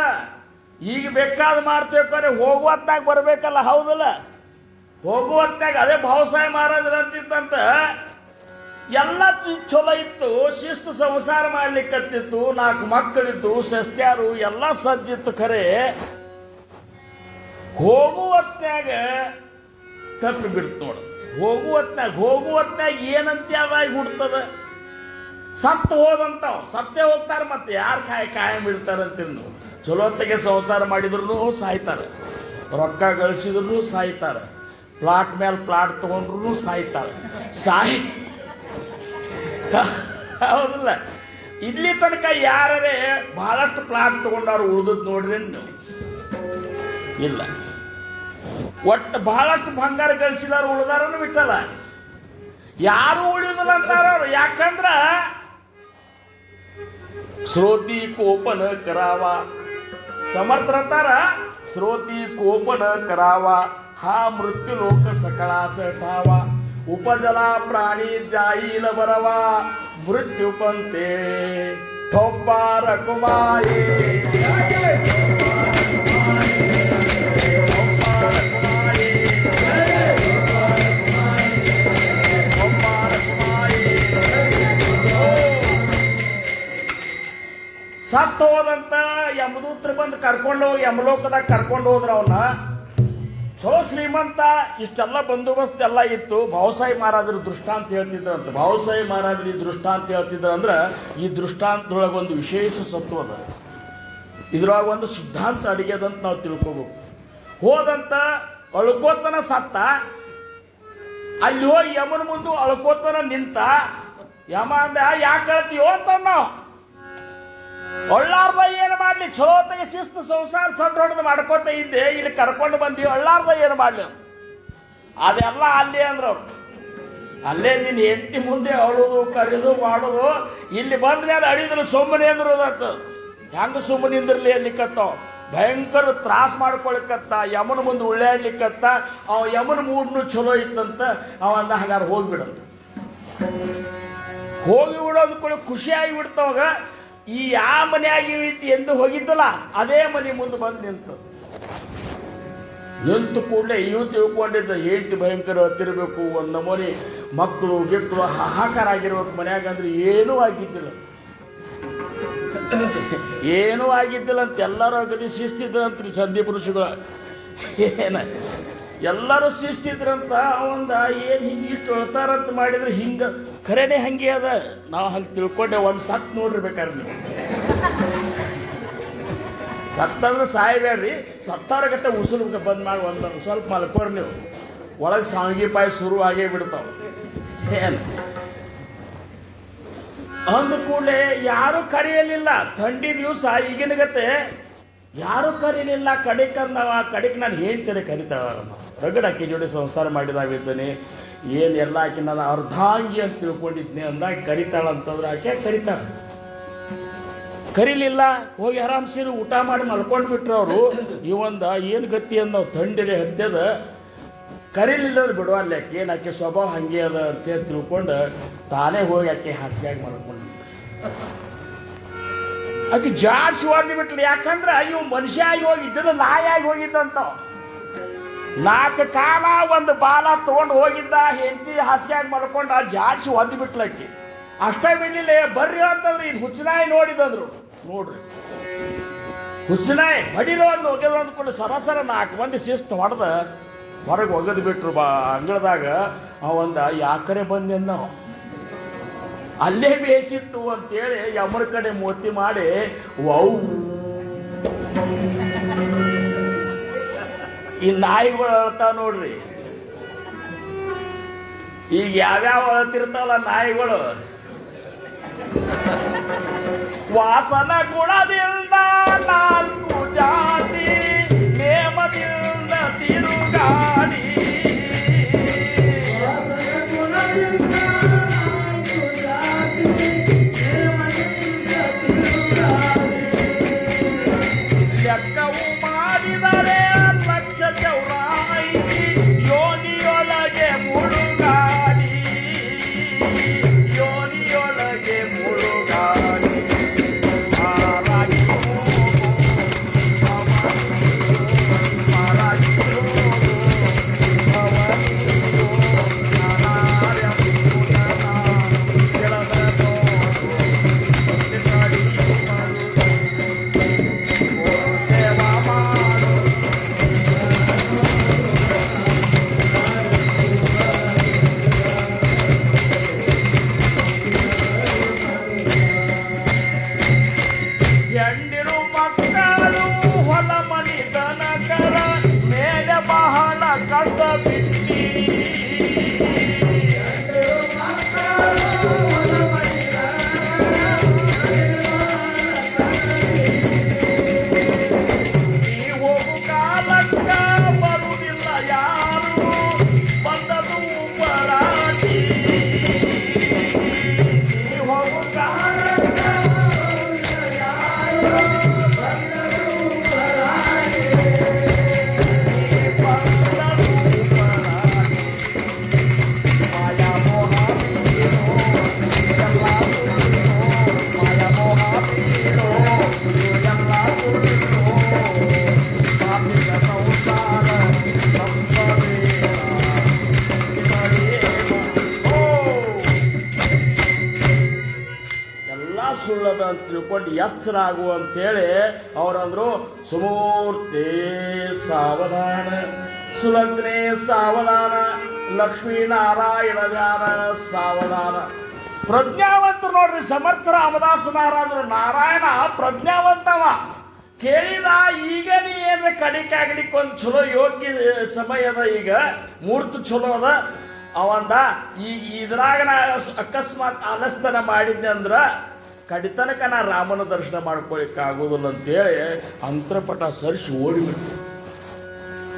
ಈಗ ಬೇಕಾದ ಮಾಡ್ತೇವೆ, ಹೋಗುವತ್ನಾಗ ಬರ್ಬೇಕಲ್ಲ, ಹೌದಲ್ಲ? ಹೋಗುವತ್ನಾಗ ಅದೇ ಭಾವಸಾಯಿ ಮಹಾರಾಜರು ಅಂತಿತ್ತಂತ, ಎಲ್ಲ ಚಲೋ ಇತ್ತು, ಶಿಸ್ತು ಸಂಸಾರ ಮಾಡ್ಲಿಕ್ಕತ್ತಿತ್ತು, 4 ಮಕ್ಕಳಿತ್ತು, ಸಸ್ತ್ಯಾರು ಎಲ್ಲ ಸಜ್ಜಿತ್ತು. ಖರೆ ಹೋಗುವತ್ನಾಗ ತಪ್ಪಿ ಬಿಡ್ತು ನೋಡು. ಹೋಗುವತ್ನಾಗ ಏನಂತ್ಯಾದಾಗಿ ಹುಡ್ತದ? ಸತ್ತು ಹೋದಂತಾವ್ ಸತ್ತೇ ಹೋಗ್ತಾರೆ. ಮತ್ತೆ ಯಾರು ಕಾಯಂ ಬಿಡ್ತಾರಂತೀರಿ ನೀವು? ಚಲೋತ್ತಿಗೆ ಸಂಸಾರ ಮಾಡಿದ್ರು ಸಾಯ್ತಾರೆ, ರೊಕ್ಕ ಗಳಿಸಿದ್ರು ಸಾಯ್ತಾರೆ, ಪ್ಲಾಟ್ ಮೇಲೆ ಪ್ಲಾಟ್ ತಗೊಂಡ್ರು ಸಾಯ್ತಾರೆ. ಹೌದಿಲ್ಲ? ಇಲ್ಲಿ ತನಕ ಯಾರೇ ಬಹಳಷ್ಟು ಪ್ಲಾಟ್ ತಗೊಂಡವ್ರು ಉಳಿದದ್ದು ನೋಡ್ರಿ ನೀವು? ಇಲ್ಲ. ಒಟ್ಟು ಬಹಳಷ್ಟು ಬಂಗಾರ ಗಳಿಸಿದವ್ರು ಉಳಿದಾರನು ಬಿಟ್ಟಲ್ಲ, ಯಾರು ಉಳಿದಿಲ್ಲ ಅಂತಾರವ್ರು. ಯಾಕಂದ್ರ श्रोती कोपन करावा. समर्थरतार श्रोती कोपन करावा, हा मृत्यूलोक सकळास ठावा. उपजला प्राणी जाईल बरवा, मृत्यू पंते ठोपा रकुमाये. ಸತ್ತು ಹೋದಂತ ಯಮದೂತ್ರ ಬಂದು ಕರ್ಕೊಂಡು ಹೋಗಿ ಯಮಲೋಕದಾಗ ಕರ್ಕೊಂಡು ಹೋದ್ರ ಅವನ್ನ. ಚಲೋ ಶ್ರೀಮಂತ, ಇಷ್ಟೆಲ್ಲ ಬಂದೋಬಸ್ತ್ ಎಲ್ಲ ಇತ್ತು. ಭಾವಸಾಯಿ ಮಹಾರಾಜರು ದೃಷ್ಟಾಂತ ಹೇಳ್ತಿದ್ರಂತ. ಭಾವಸಾಯಿ ಮಹಾರಾಜರು ಈ ದೃಷ್ಟಾಂತ ಹೇಳ್ತಿದ್ರ ಅಂದ್ರೆ ಈ ದೃಷ್ಟಾಂತದೊಳಗೆ ಒಂದು ವಿಶೇಷ ಸತ್ವ ಅದ, ಇದ್ರೊಳಗೆ ಒಂದು ಸಿದ್ಧಾಂತ ಅಡಿಗೆದಂತ ನಾವು ತಿಳ್ಕೋಬೇಕು. ಹೋದಂತ ಅಳ್ಕೋತನ ಸತ್ತ, ಅಲ್ಲಿ ಹೋಗಿ ಯಮನ ಮುಂದೆ ಅಳ್ಕೋತನ ನಿಂತ. ಯಮ ಅಂದ, ಯಾಕೆ ಅಳ್ತೀಯೋ ಅಂತ ನಾವು. ಒಳ್ಳಾರ್ದ ಏನು ಮಾಡಲಿ, ಚಲೋತ್ತಾಗೆ ಶಿಸ್ತು ಸಂಸಾರ ಸಣ್ಣ ಹೊಡೆದು ಮಾಡ್ಕೋತ ಇದ್ದೆ, ಇಲ್ಲಿ ಕರ್ಕೊಂಡು ಬಂದೀವಿ, ಒಳ್ಳಾರ್ದ ಏನು ಮಾಡಲಿ ಅದೆಲ್ಲ ಅಲ್ಲೇ ಅಂದ್ರ ಅವ್ರು. ಅಲ್ಲೇ ನಿನ್ನ ಹೆಂಡತಿ ಮುಂದೆ ಅಳೋದು ಕರೆದು ಮಾಡೋದು. ಇಲ್ಲಿ ಬಂದ ಮೇಲೆ ಅಳಿದ್ರು ಸುಮ್ಮನೆ ಅಂದ್ರದಂತ. ಹೆಂಗ ಸುಮ್ಮನೆ ನಿಂದಿರ್ಲಿ ಅಲ್ಲಿಕತ್ತ, ಭಯಂಕರ ತ್ರಾಸ ಮಾಡ್ಕೊಳಕತ್ತ, ಯಮನ ಮುಂದೆ ಉಳ್ಳಾಡ್ಲಿಕ್ಕತ್ತ. ಅವ ಯಮನ ಮೂಡ್ನು ಚಲೋ ಇತ್ತಂತ. ಅವ ಅಂದ, ಹಂಗಾರೆ ಹೋಗಿಬಿಡಂತ. ಹೋಗಿ ಬಿಡೋದು ಕೂಡ ಖುಷಿಯಾಗಿ ಬಿಡ್ತಾವಾಗ. ಈ ಯಾವ ಮನೆಯಾಗಿ ಎಂದು ಹೋಗಿದ್ದಲ್ಲ ಅದೇ ಮನೆ ಮುಂದೆ ಬಂದು ನಿಂತು ಕೂಡಲೇ ಇವು ತಿಳ್ಕೊಂಡಿದ್ದ, ಹೆಂಡತಿ ಭಯಂಕರ ಹತ್ತಿರಬೇಕು, ಒಂದು ನಮೂನಿ ಮಕ್ಕಳು ಗಿಕ್ಕಳು ಹಾಹಾಕಾರ ಆಗಿರ್ಬೇಕು ಮನ್ಯಾಗ. ಅಂದ್ರೆ ಏನೂ ಆಗಿದ್ದಿಲ್ಲ, ಏನೂ ಆಗಿದ್ದಿಲ್ಲ ಅಂತ ಎಲ್ಲರೂ ಅಗದಿ ಶಿಸ್ತಿದ್ರಂತ್ರಿ ಸಂದೀಪ್ ಋಷಿಗಳು. ಏನ ಎಲ್ಲರೂ ಶಿಸ್ತಿದ್ರಂತ. ಅವಂದ ಏನು ಹಿಂಗೆ ಇಷ್ಟು ಅಳ್ತಾರಂತ ಮಾಡಿದ್ರೆ ಹಿಂಗೆ ಖರೇನೆ ಹಂಗೆ ಅದ. ನಾವು ಹಂಗೆ ತಿಳ್ಕೊಂಡೆ. ಒಂದು ಸತ್ ನೋಡ್ರಿ ಬೇಕಾದ್ರೆ ನೀವು. ಸತ್ತಂದ್ರೆ ಸಾಯ್ಬೇಡ್ರಿ, ಸತ್ತವ್ರಿಗತ್ತೆ ಉಸುಲು ಬಂದ್ ಮಾಡಿ ಒಂದು ಸ್ವಲ್ಪ ಮಲ್ಕೋರಿ ನೀವು. ಒಳಗೆ ಸಾವಿಗೆ ಪಾಯಿ ಶುರು ಆಗೇ ಬಿಡ್ತಾವ. ಏನು ಅಂದ ಕೂಡಲೇ ಯಾರು ಕರೆಯಲಿಲ್ಲ. ಥಂಡಿ ದಿವಸ ಈಗಿನ ಗತೆ ಯಾರು ಕರೀಲಿಲ್ಲ. ಕಡೆಗೆ ನಾನು ಹೇಳ್ತೇನೆ ಕರಿತಾಳ. ರಗಡ ಆಕೆ ಜೋಡಿ ಸಂಸಾರ ಮಾಡಿದಾಗಿದ್ದೇನೆ, ಏನು ಎಲ್ಲ ಆಕೆ ನಾನು ಅರ್ಧಾಂಗಿ ಅಂತ ತಿಳ್ಕೊಂಡಿದ್ನಿ ಅಂದಾಗ ಕರಿತಾಳಂತಂದ್ರೆ ಆಕೆ ಕರಿತಾಳ. ಕರೀಲಿಲ್ಲ. ಹೋಗಿ ಆರಾಮ್ಸೀರು ಊಟ ಮಾಡಿ ಮಲ್ಕೊಂಡು ಬಿಟ್ರು ಅವರು. ಇವಂದ ಏನು ಗತಿ ಅಂದ ನಾವು ಥಂಡಿರೆ ಹತ್ಯದ. ಕರೀಲಿಲ್ಲ ಬಿಡುವ ಅಲ್ಲಿ ಆಕೆ, ಏನು ಆಕೆ ಸ್ವಭಾವ ಹಂಗೆ ಅದ ಅಂತ ತಿಳ್ಕೊಂಡು ತಾನೇ ಹೋಗಿ ಆಕೆ ಹಾಸಿಗೆಯಾಗಿ ಮಾಡ್ಕೊಂಡು ಆಕೆ ಜಾಡ್ಸಿ ಹೊಡೆದು ಬಿಟ್ಲು. ಯಾಕಂದ್ರೆ ಇವು ಮನುಷ್ಯ ಆಗಿ ಹೋಗಿದ್ದ, ನಾಯಾಗಿ ಹೋಗಿದ್ದಂತ. 4 ಕಾಲ ಒಂದು ಬಾಲ ತೊಗೊಂಡು ಹೋಗಿದ್ದ. ಹೆಂಡತಿ ಹಾಸಿಗೆಯಾಗಿ ಮಾಡ್ಕೊಂಡು ಆ ಜಾಡ್ಸಿ ಹೊಡೆದು ಬಿಟ್ಲಕ್ಕಿ. ಅಷ್ಟೇ ಬಿಡ್ಲಿಲ್ಲ. ಬರ್ರಿ ಅಂತಂದ್ರೆ ಇದು ಹುಚ್ಚನಾಯಿ ನೋಡಿದಂದ್ರು. ನೋಡ್ರಿ, ಹುಚ್ಚನಾಯಿ ಬಡಿರೋ ಒಂದು ಒಗೆದು ಅಂದ್ಕೊಂಡು ಸರಸರ 4 ಮಂದಿ ಶಿಸ್ತು ಹೊಡೆದ ಹೊರಗೆ ಒಗೆದು ಬಿಟ್ರು ಅಂಗಳದಾಗ. ಅವಂದ ಯಾಕರೆ ಬಂದೆ ನಾವು ಅಲ್ಲೇ ಬೇಯಿಸಿತ್ತು ಅಂತೇಳಿ ಯಮರ ಕಡೆ ಮೋತಿ ಮಾಡಿ ವೌ. ಈ ನಾಯಿಗಳು ಅಳ್ತಾವ ನೋಡ್ರಿ. ಈಗ ಯಾವ್ಯಾವ ಅಳ್ತಿರ್ತಾವಲ್ಲ ನಾಯಿಗಳು. ವಾಸನ ಗುಣದಿಂದ 4 ಜಾತಿ ಲೆಕ್ಕವು ಮಾಡಿದರೆ ಲಕ್ಷ ಚೌರಾಯಿಸಿ ಯೋನಿಯೊಳಗೆ ಮುಳುಗಾಡಿ ಯೋನಿಯೊಳಗೆ ಮುಳುಗಾಡಿ ಹೆಂಡಿರು ಮಕ್ಕಳು ಹೊಲ ಮನಿ ದನಕರ ಮೇಲೆ ಬಹಳ ಕಷ್ಟ ಬಿಟ್ಟಿ ಈ ಹೋಗು ಕಾಲಕ್ಕ ಬರುವುದಿಲ್ಲ ಯಾರು ಬಂದದು ಪರಾಟಿ ಈ ಹೋಗು ಕಾಲಕ್ಕ ಸುಳ್ಳದ ಅಂತ ತಿಳ್ಕೊಂಡು ಎಚ್ಚರ ಆಗುವ ಅಂತೇಳಿ ಅವರಂದ್ರು ಸುಮೂರ್ತಿ ಸಾವಧಾನ ಸುಲಗ್ನೆ ಸಾವಧಾನ ಲಕ್ಷ್ಮೀನಾರಾಯಣ ಧ್ಯಾನ ಸಾವಧಾನ. ಪ್ರಜ್ಞಾವಂತರು ನೋಡ್ರಿ, ಸಮರ್ಥ ರಾಮದಾಸ ಮಹಾರಾಜರು ನಾರಾಯಣ ಪ್ರಜ್ಞಾವಂತವ. ಕೇಳಿದ ಈಗ ನೀ ಏನ್ರ ಕಡಿಕೆ ಆಗ್ಲಿಕ್ಕೆ ಒಂದು ಚಲೋ ಯೋಗ್ಯ ಸಮಯದ, ಈಗ ಮೂರ್ತಿ ಚಲೋ ಅದ ಅವಂದ. ಈಗ ಇದ್ರಾಗ ನಾ ಅಕಸ್ಮಾತ್ ಆಲಸ್ತನ ಮಾಡಿದ್ದೆ ಅಂದ್ರ ಕಡಿತನಕ ನಾ ರಾಮನ ದರ್ಶನ ಮಾಡ್ಕೊಳಿಕ್ಕೆ ಆಗೋದಿಲ್ಲ ಅಂತೇಳಿ ಅಂತರಪಟ ಸರಿಸಿ ಓಡಿಬಿಟ್ಟು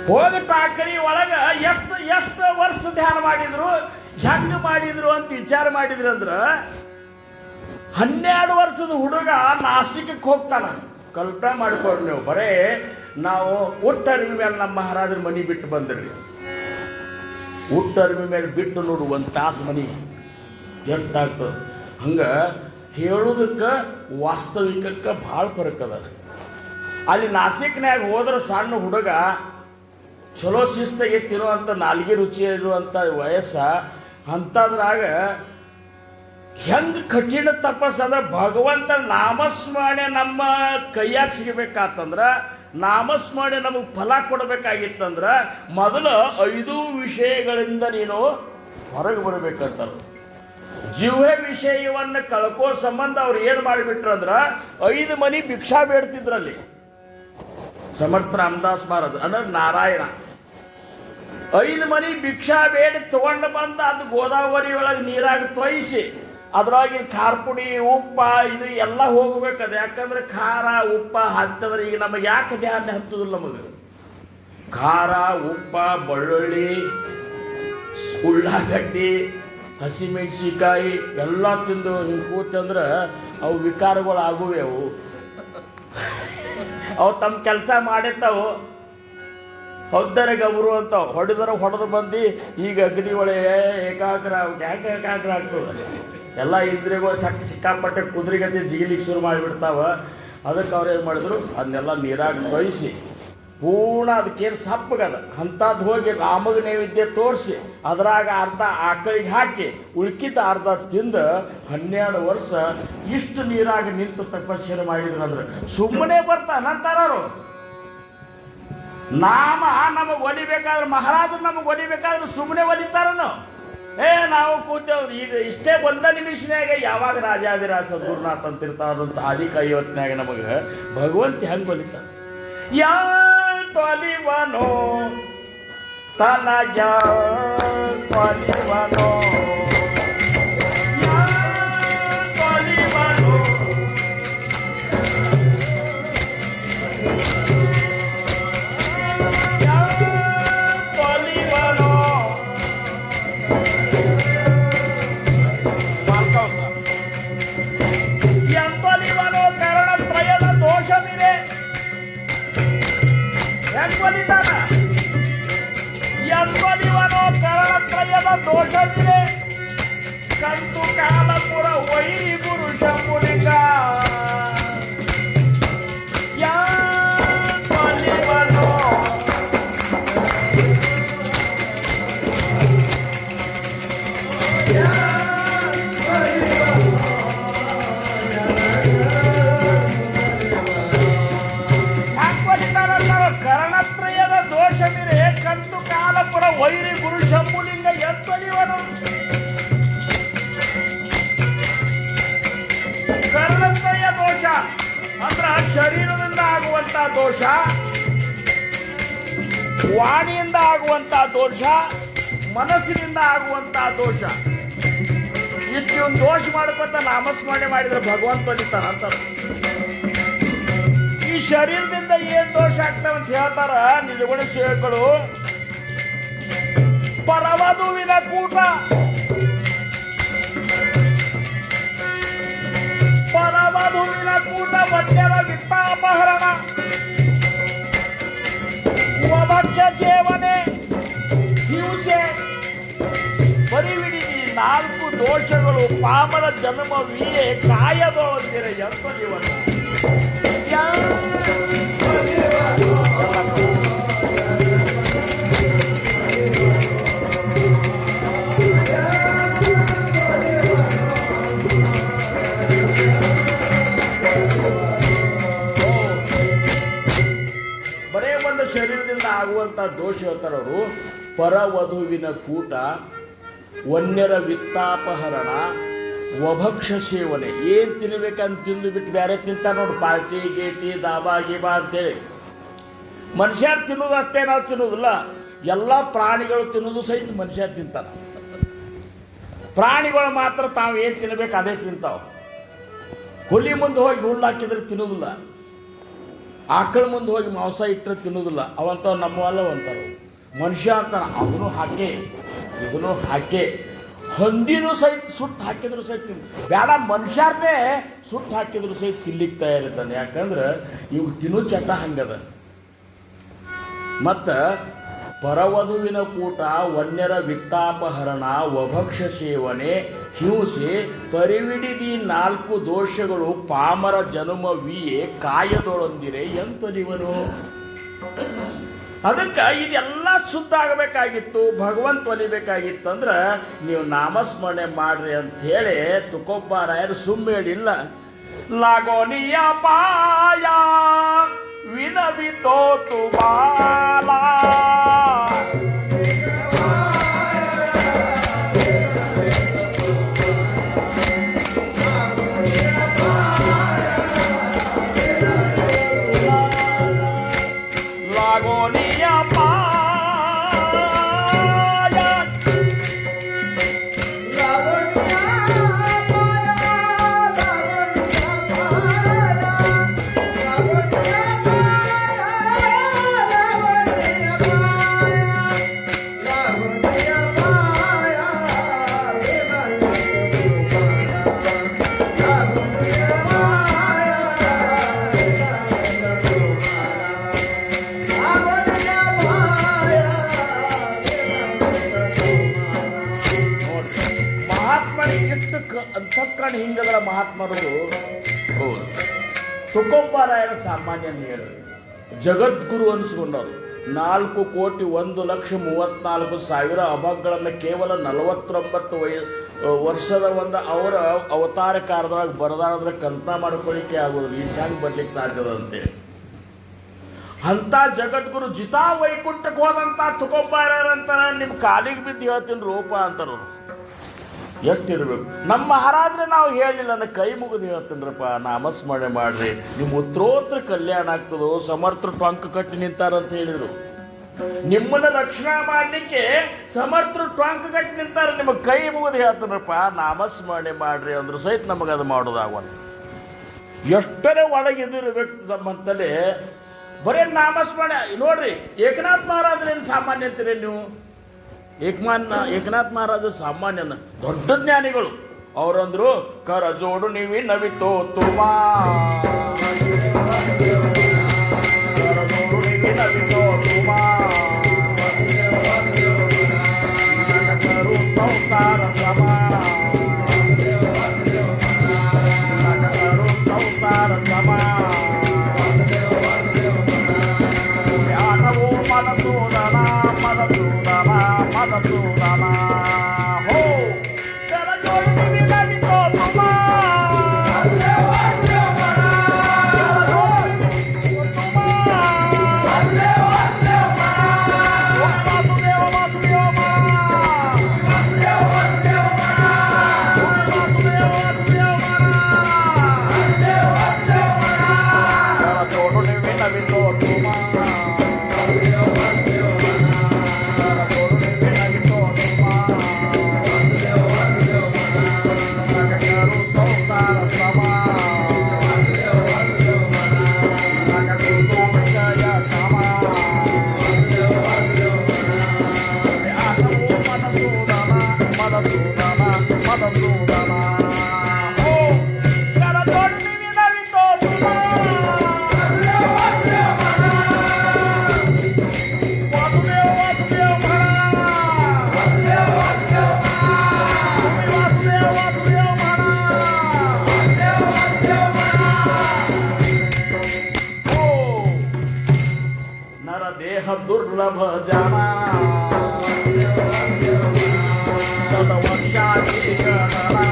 ಹೋಗಿ ಟಾಕರಿ ಒಳಗೆ ಎಷ್ಟು ವರ್ಷ ಧ್ಯಾನ ಮಾಡಿದ್ರು, ಹೆಂಗೆ ಮಾಡಿದ್ರು ಅಂತ ವಿಚಾರ ಮಾಡಿದ್ರು ಅಂದ್ರ 12 ವರ್ಷದ ಹುಡುಗ ನಾಸಿಕಕ್ಕೆ ಹೋಗ್ತಾನ. ಕಲ್ಪನೆ ಮಾಡ್ಕೊಂಡು ನೀವು, ಬರೇ ನಾವು ಉಟ್ಟರ್ಮಿ ಮೇಲೆ ನಮ್ಮ ಮಹಾರಾಜರ ಮನೆ ಬಿಟ್ಟು ಬಂದ್ರಿ. ಉಟ್ಟರ್ಮಿ ಮೇಲೆ ಬಿಟ್ಟು ನೋಡು 1 ತಾಸು ಮನೆ ಎಷ್ಟಾಗ್ತದೆ. ಹಂಗೆ ಹೇಳೋದಕ್ಕೆ ವಾಸ್ತವಿಕಕ್ಕೆ ಭಾಳ ಫರಕ್ ಅದ. ಅಲ್ಲಿ ನಾಸಿಕ್ನ್ಯಾಗ ಹೋದ್ರೆ ಸಣ್ಣ ಹುಡುಗ ಚಲೋ ಶಿಸ್ತಾಗಿ ತಿನ್ನುವಂಥ ನಾಲ್ಗೆ ರುಚಿ ಇರುವಂಥ ವಯಸ್ಸ ಅಂಥದ್ರಾಗ ಹೆಂಗೆ ಕಠಿಣ ತಪಸ್ಸು ಅಂದ್ರೆ ಭಗವಂತ ನಾಮಸ್ಮರಣೆ ನಮ್ಮ ಕೈಯಾಗ ಸಿಗಬೇಕಾತಂದ್ರೆ, ನಾಮಸ್ಮರಣೆ ನಮಗೆ ಫಲ ಕೊಡಬೇಕಾಗಿತ್ತಂದ್ರೆ ಮೊದಲು 5 ವಿಷಯಗಳಿಂದ ನೀನು ಹೊರಗೆ ಬರಬೇಕಂತ. ಜೀವೇ ವಿಷಯವನ್ನು ಕಳ್ಕೋ ಸಂಬಂಧ ಅವ್ರು ಏನು ಮಾಡಿಬಿಟ್ರು ಅಂದ್ರೆ 5 ಮನಿ ಭಿಕ್ಷಾ ಬೇಡ್ತಿದ್ರಲ್ಲಿ ಸಮರ್ಥ ರಾಮದಾಸ್ ಮಹಾರಾಜ್ ಅಂದ್ರೆ ನಾರಾಯಣ. 5 ಮನಿ ಭಿಕ್ಷಾ ಬೇಡಿ ತಗೊಂಡು ಬಂದು ಅದು ಗೋದಾವರಿ ಒಳಗೆ ನೀರಾಗ ತೊಯಿಸಿ ಅದ್ರೊಳಗಿನ ಖಾರ ಪುಡಿ ಉಪ್ಪ ಇದು ಎಲ್ಲ ಹೋಗ್ಬೇಕದು. ಯಾಕಂದ್ರೆ ಖಾರ ಉಪ್ಪ ಹತ್ತಂದ್ರೆ ಈಗ ನಮಗೆ ಯಾಕೆ ಧ್ಯಾನ ಹತ್ತದಿಲ್ಲ, ನಮಗೆ ಖಾರ ಉಪ್ಪ ಬೆಳ್ಳುಳ್ಳಿ ಉಳ್ಳಾಗಡ್ಡಿ ಹಸಿಮೆಣಸಿಕಾಯಿ ಎಲ್ಲ ತಿಂದು ಹಿಂಗೆ ಕೂತಂದ್ರೆ ಅವು ವಿಕಾರಗಳು ಆಗುವೆ. ಅವು ತಮ್ಮ ಕೆಲಸ ಮಾಡಿರ್ತಾವು, ಹೊದ್ದರ ಗಬರು ಅಂತ ಹೊಡೆದ್ರೆ ಹೊಡೆದು ಬಂದು ಈಗ ಅಗ್ನಿ ಒಳಗೆ ಏಕಾಗ್ರ ಯಾಕೆ ಏಕಾಗ್ರ ಆಗ್ತದೆ. ಎಲ್ಲ ಇಂದ್ರಿಯಗಳು ಸಿಕ್ಕಾಪಟ್ಟೆ ಕುದುರೆಗತಿ ಜಿಗಿಲಿಕ್ಕೆ ಶುರು ಮಾಡಿಬಿಡ್ತಾವ. ಅದಕ್ಕೆ ಅವ್ರು ಏನು ಮಾಡಿದ್ರು, ಅದನ್ನೆಲ್ಲ ನೀರಾಗ ತೊಯಿಸಿ ಪೂರ್ಣ ಅದಕ್ಕೇನು ಸಪ್ಪಗದ ಅಂಥದ್ದು ಹೋಗಿ ರಾಮಗ ನೈವೇದ್ಯ ತೋರಿಸಿ ಅದ್ರಾಗ ಅರ್ಧ ಆಕಳಿಗೆ ಹಾಕಿ ಉಳ್ಕಿದ ಅರ್ಧ ತಿಂದು 12 ವರ್ಷ ಇಷ್ಟು ನೀರಾಗ ನಿಂತು ತಪಸ್ಸನ್ನು ಮಾಡಿದ್ರು. ಅಂದ್ರೆ ಸುಮ್ಮನೆ ಬರ್ತಾನಂತಾರವರು. ನಾಮ ನಮಗೆ ಒಲಿಬೇಕಾದ್ರೆ, ಮಹಾರಾಜರು ನಮಗೆ ಒಲಿಬೇಕಾದ್ರೆ ಸುಮ್ಮನೆ ಒಲಿತಾರನು. ನಾವು ಕೂತೇವ್ರು. ಈಗ ಇಷ್ಟೇ 1 ನಿಮಿಷನಾಗ ಯಾವಾಗ ರಾಜಾದಿರಾಜ ಸದ್ಗುರುನಾಥ್ ಅಂತಿರ್ತಾರಂತ ಆದಿ 50ನ್ಯಾಗ ನಮಗೆ ಭಗವಂತ ಹೆಂಗೆ ಒಲಿತಾರ. ತೊಲಿವನೋ ತನಗ ತೊಲಿವನೋ ತೊಲಿವನೋ ತೊಲಿವನೋ ಎಂತೊಲಿವನೋ ಕರಣತ್ರಯದ ದೋಷವಿದೆ ಎಂಬಲಿದಾನ ಎಂಬಲಿವನೋ ಕರಣತ್ರಯದ ದೋಷವಿದೆ ಕಂತು ಕಾಲಪುರ ವೈರಿ ಗುರು ಶಂಭುಲಿಂಗ ಎಂಬಲಿವನೋ ಕರಣತ್ರಯದ ದೋಷವಿದೆ ಕಂತು ಕಾಲಪುರ ವೈರಿ ಗುರು ಶಂಭುಲಿಂಗ ಎಂಬಲಿವನು ಕರ್ಣತ್ರಯ ದೋಷ ಅಂದ್ರ ಶರೀರದಿಂದ ಆಗುವಂತ ದೋಷ, ವಾಣಿಯಿಂದ ಆಗುವಂತ ದೋಷ, ಮನಸ್ಸಿನಿಂದ ಆಗುವಂತ ದೋಷ. ಇಷ್ಟು ಒಂದು ದೋಷ ಮಾಡ್ಕೊಂತ ನಾಮಸ್ಮರಣೆ ಮಾಡಿದ್ರೆ ಭಗವಂತ ಒಲಿತಾನ ಅಂತ. ಈ ಶರೀರದಿಂದ ಏನ್ ದೋಷ ಆಗ್ತಾವಂತ ಹೇಳ್ತಾರ ನಿಜಗುಣ ಸೇವಕರು. ಪರವಧುವಿನ ಕೂಟ, ಪರವಧುವಿನ ಕೂಟ, ವಜ್ರ ವಿತ್ತಾಪಹರಣ, ವಭಕ್ಷ ಸೇವನೆ, ಹಿಂಸೆ, ಪರಿವಿಡಿ, ಈ 4 ದೋಷಗಳು ಪಾಮರ ಜನ್ಮವಿಯೇ ಕಾಯದೊಳಂದಿರ ಎಂಬ ಜೀವನ. ಬರೇ ಒಂದು ಶರೀರದಿಂದ ಆಗುವಂತ ದೋಷ ಹೇಳ್ತಾರವರು. ಪರವಧುವಿನ ಕೂಟ, ವನ್ಯರ ವಿತ್ತಾಪಹರಣ, ವಭಕ್ಷ ಸೇವನೆ. ಏನ್ ತಿನ್ಬೇಕಂತ ತಿಂದು ಬಿಟ್ಟು ಬೇರೆ ತಿಂತಾರ ನೋಡಿ, ಪಾರ್ಟಿ ಗೇಟಿ ದಾಬಾ ಗೀಬಾ ಅಂತೇಳಿ. ಮನುಷ್ಯರು ತಿನ್ನೋದು ಅಷ್ಟೇ ನಾವು ತಿನ್ನೋದಿಲ್ಲ, ಎಲ್ಲ ಪ್ರಾಣಿಗಳು ತಿನ್ನೋದು ಸಹಿತ ಮನುಷ್ಯ ತಿಂತಾನ. ಪ್ರಾಣಿಗಳು ಮಾತ್ರ ತಾವು ಏನು ತಿನ್ಬೇಕು ಅದೇ ತಿಂತಾವ. ಹುಲಿ ಮುಂದೆ ಹೋಗಿ ಹುಲ್ಲು ಹಾಕಿದ್ರೆ ತಿನ್ನೋದಿಲ್ಲ, ಆಕಳ ಮುಂದೆ ಹೋಗಿ ಮಾಂಸ ಇಟ್ಟರೆ ತಿನ್ನೋದಿಲ್ಲ. ಅವಂತವ್ ನಮ್ಮವಲ್ಲ ಅಂತಾರ. ಮನುಷ್ಯ ಅಂತಾನ ಅದನ್ನು ಹಾಕಿ ಇದನ್ನು ಹಾಕಿ. ಹಂದಿನೂ ಸಹಿತ ಸುಟ್ಟು ಹಾಕಿದ್ರು ಸಹಿತ ಬೇಡ, ಮನುಷ್ಯರನ್ನೇ ಸುಟ್ಟು ಹಾಕಿದ್ರು ಸಹಿತ ತಿನ್ಲಿಕ್ಕೆ ತಯಾರಿರ್ತಾನೆ. ಯಾಕಂದ್ರೆ ಇವ್ ತಿನ್ನೋ ಚಟ ಹಂಗದ. ಮತ್ತು ಪರವಧುವಿನ ಕೂಟ, ವನ್ಯರ ವಿತ್ತಾಪಹರಣ, ವಭಕ್ಷ ಸೇವನೆ, ಹಿಂಸೆ, ಪರಿವಿಡಿದಿ 4 ದೋಷಗಳು ಪಾಮರ ಜನ್ಮವಿಯೇ ಕಾಯದೊಳಂದಿರೆ ಎಂತನಿವನು. ಅದಕ್ಕೆ ಇದೆಲ್ಲ ಶುದ್ಧ ಆಗಬೇಕಾಗಿತ್ತು, ಭಗವಂತ ಒಲಿಬೇಕಾಗಿತ್ತಂದ್ರೆ ನೀವು ನಾಮಸ್ಮರಣೆ ಮಾಡ್ರಿ ಅಂತ ಹೇಳಿ ತುಕೋಬಾರಾಯರು ಸುಮ್ಮ ಹೇಳಿಲ್ಲ. ಲಾಗೋನಿಯ ಪಾಯ ವಿನವಿತೋ ತುಮಾಲ, ಲಾಗೋನಿಯ ಅಂತಃಕರಣ ಹಿಂಗದರ ಮಹಾತ್ಮರದು. ಹೌದು, ತುಕೋಬಾರಾಯರ ಸಾಮಾನ್ಯ ಹೇಳಿ ಜಗದ್ಗುರು ಅನಿಸ್ಕೊಂಡವ್ರು. 4,01,34,000 ಅಭಾಗಗಳನ್ನು ಕೇವಲ 49 ವರ್ಷದ ಒಂದು ಅವರ ಅವತಾರ ಕಾಲದೊಳಗೆ ಬರದಾದ್ರೆ ಕಲ್ಪನಾ ಮಾಡ್ಕೊಳ್ಳಿಕ್ಕೆ ಆಗೋದಿಲ್ಲ. ಇನ್ನು ಹೆಂಗೆ ಬರ್ಲಿಕ್ಕೆ ಸಾಧ್ಯದ ಅಂತೇಳಿ ಅಂಥ ಜಗದ್ಗುರು ಜಿತಾ ವೈಕುಂಠಕ್ಕೆ ಹೋದಂಥ ತುಕೋಬಾರಾಯರಂತಾರ. ನಿಮ್ಮ ಕಾಲಿಗೆ ಬಿದ್ದು ಹೇಳ್ತೀನಿ ರೂಪ ಅಂತಾರ. ಎಷ್ಟಿರ್ಬೇಕು ನಮ್ಮ ಮಹಾರಾಜ್ರೆ. ನಾವು ಹೇಳಿಲ್ಲ ಅಂದ್ರೆ ಕೈ ಮುಗಿದು ಹೇಳ್ತೀನ್ರಪ್ಪ, ನಾಮಸ್ಮರಣೆ ಮಾಡ್ರಿ, ನಿಮ್ಮ ಉತ್ತರೋತ್ತರ ಕಲ್ಯಾಣ ಆಗ್ತದೋ. ಸಮರ್ಥರು ಟೊಂಕ ಕಟ್ಟಿ ನಿಂತಾರಂತ ಹೇಳಿದ್ರು. ನಿಮ್ಮನ್ನ ರಕ್ಷಣಾ ಮಾಡಲಿಕ್ಕೆ ಸಮರ್ಥರು ಟೊಂಕ ಕಟ್ಟಿ ನಿಂತಾರೆ. ನಿಮಗೆ ಕೈ ಮುಗಿದು ಹೇಳ್ತೀನ್ರಪ್ಪ, ನಾಮಸ್ಮರಣೆ ಮಾಡ್ರಿ ಅಂದ್ರು ಸಹಿತ ನಮಗೆ ಅದು ಮಾಡೋದಾಗಲ್ಲ. ಎಷ್ಟರೇ ಒಳಗಿದಿರ್ಬೇಕು ನಮ್ಮಂತಲೇ ಬರೀ ನಾಮಸ್ಮರಣೆ. ನೋಡ್ರಿ, ಏಕನಾಥ್ ಮಹಾರಾಜರೇನು ಸಾಮಾನ್ಯ ಅಂತೀರಿ ನೀವು? ಏಕನಾಥ್ ಮಹಾರಾಜ ಸಾಮಾನ್ಯನ ದೊಡ್ಡ ಜ್ಞಾನಿಗಳು. ಅವರಂದ್ರು ಕರ ಜೋಡು ನೀವಿ ನವಿತೋ ತುಮಾ, ಕರ ಜೋಡು ನೀವಿ ನವಿತೋ दुर्लभ जाना सदवर्षाची गणना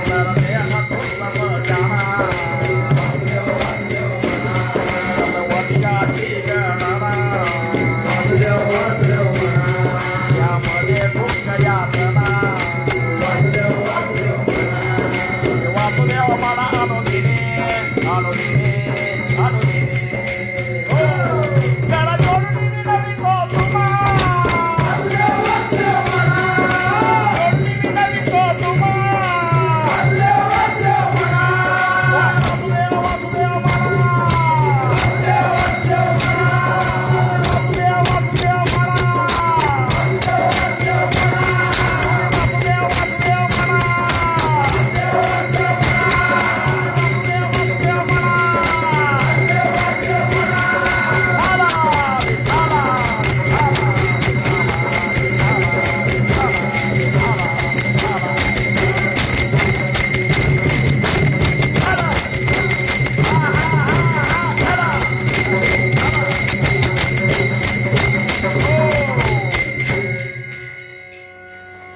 नरदेह दुर्लभ जाना सदवर्षाची गणना यामध्ये दुःख यातना वासुदेव मला अनुदिने अनुदिने अनुदिने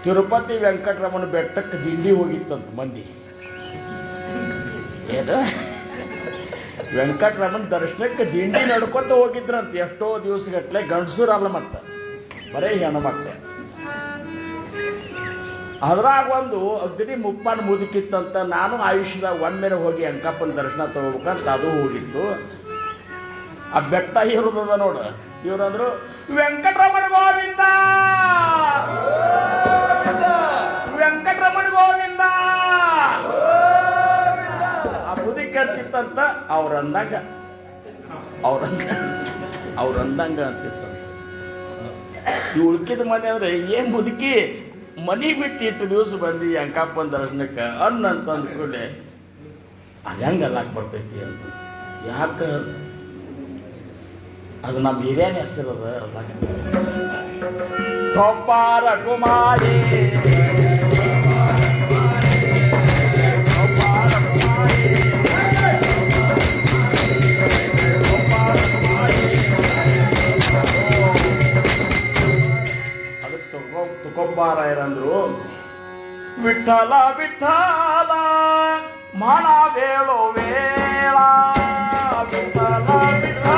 ತಿರುಪತಿ ವೆಂಕಟರಮಣ ಬೆಟ್ಟಕ್ಕೆ ದಿಂಡಿ ಹೋಗಿತ್ತಂತ ಮಂದಿ. ಏನು ವೆಂಕಟರಮಣ ದರ್ಶನಕ್ಕೆ ದಿಂಡಿ ನಡ್ಕೊತ ಹೋಗಿದ್ರಂತ ಎಷ್ಟೋ ದಿವಸಗಟ್ಲೆ. ಗಂಡಸೂರಲ್ಲ ಮತ್ತೆ ಬರೀ ಹೆಣ್ಣು ಮಕ್ಕಳು. ಅದ್ರಾಗ ಒಂದು ಅಗದಿ ಮುಪ್ಪಾನ ಮುದುಕಿತ್ತಂತ. ನಾನು ಆಯುಷ್ಯದಾಗ ಒಮ್ಮೆರೆ ಹೋಗಿ ಅಂಕಪ್ಪನ ದರ್ಶನ ತಗೋಬೇಕಂತ ಅದು ಹೋಗಿತ್ತು. ಆ ಬೆಟ್ಟ ಇರೋದದ ನೋಡು. ಇವ್ರಂದ್ರು ವೆಂಕಟರಮಣ ಗೋವಿಂದ, ವೆಂಕಟರಮಣ ಗೋವಿಂದ. ಆ ಮುದುಕಿ ಅಂತಿತ್ತಂತ. ಅವ್ರಂದಂಗ ಅಂತಿತ್ತ. ಈ ಉಳ್ಕಿದ ಮನೆ ಅಂದ್ರೆ ಏನ್ ಮುದುಕಿ ಮನಿ ಬಿಟ್ಟು ಇಟ್ಟು ದಿವಸ ಬಂದು ಅಂಕಪ್ಪನ ದರ್ಶನಕ್ಕೆ ಅನ್ನ ಅಂತ ಅಂದ್ಕೊಳ್ಳೆ ಅದು ಹೆಂಗೆ ಅಲ್ಲಾಕ್ ಬರ್ತೈತಿ ಅಂತ. ಯಾಕೆ ಅದು ನಮ್ಮ ಹಿರಿಯನ ಹೆಸರದ ಕೊಪ್ಪಾರ ಕುಮಾರಿ ಅದಕ್ಕೆ ತುಕೊಬ್ಬಾರಾಯರಂದ್ರು ವಿಠಲ ವಿಠಲ ಮಣ ವೇಳೋ ವೇಳ ವಿಠಲ ವಿಠಲ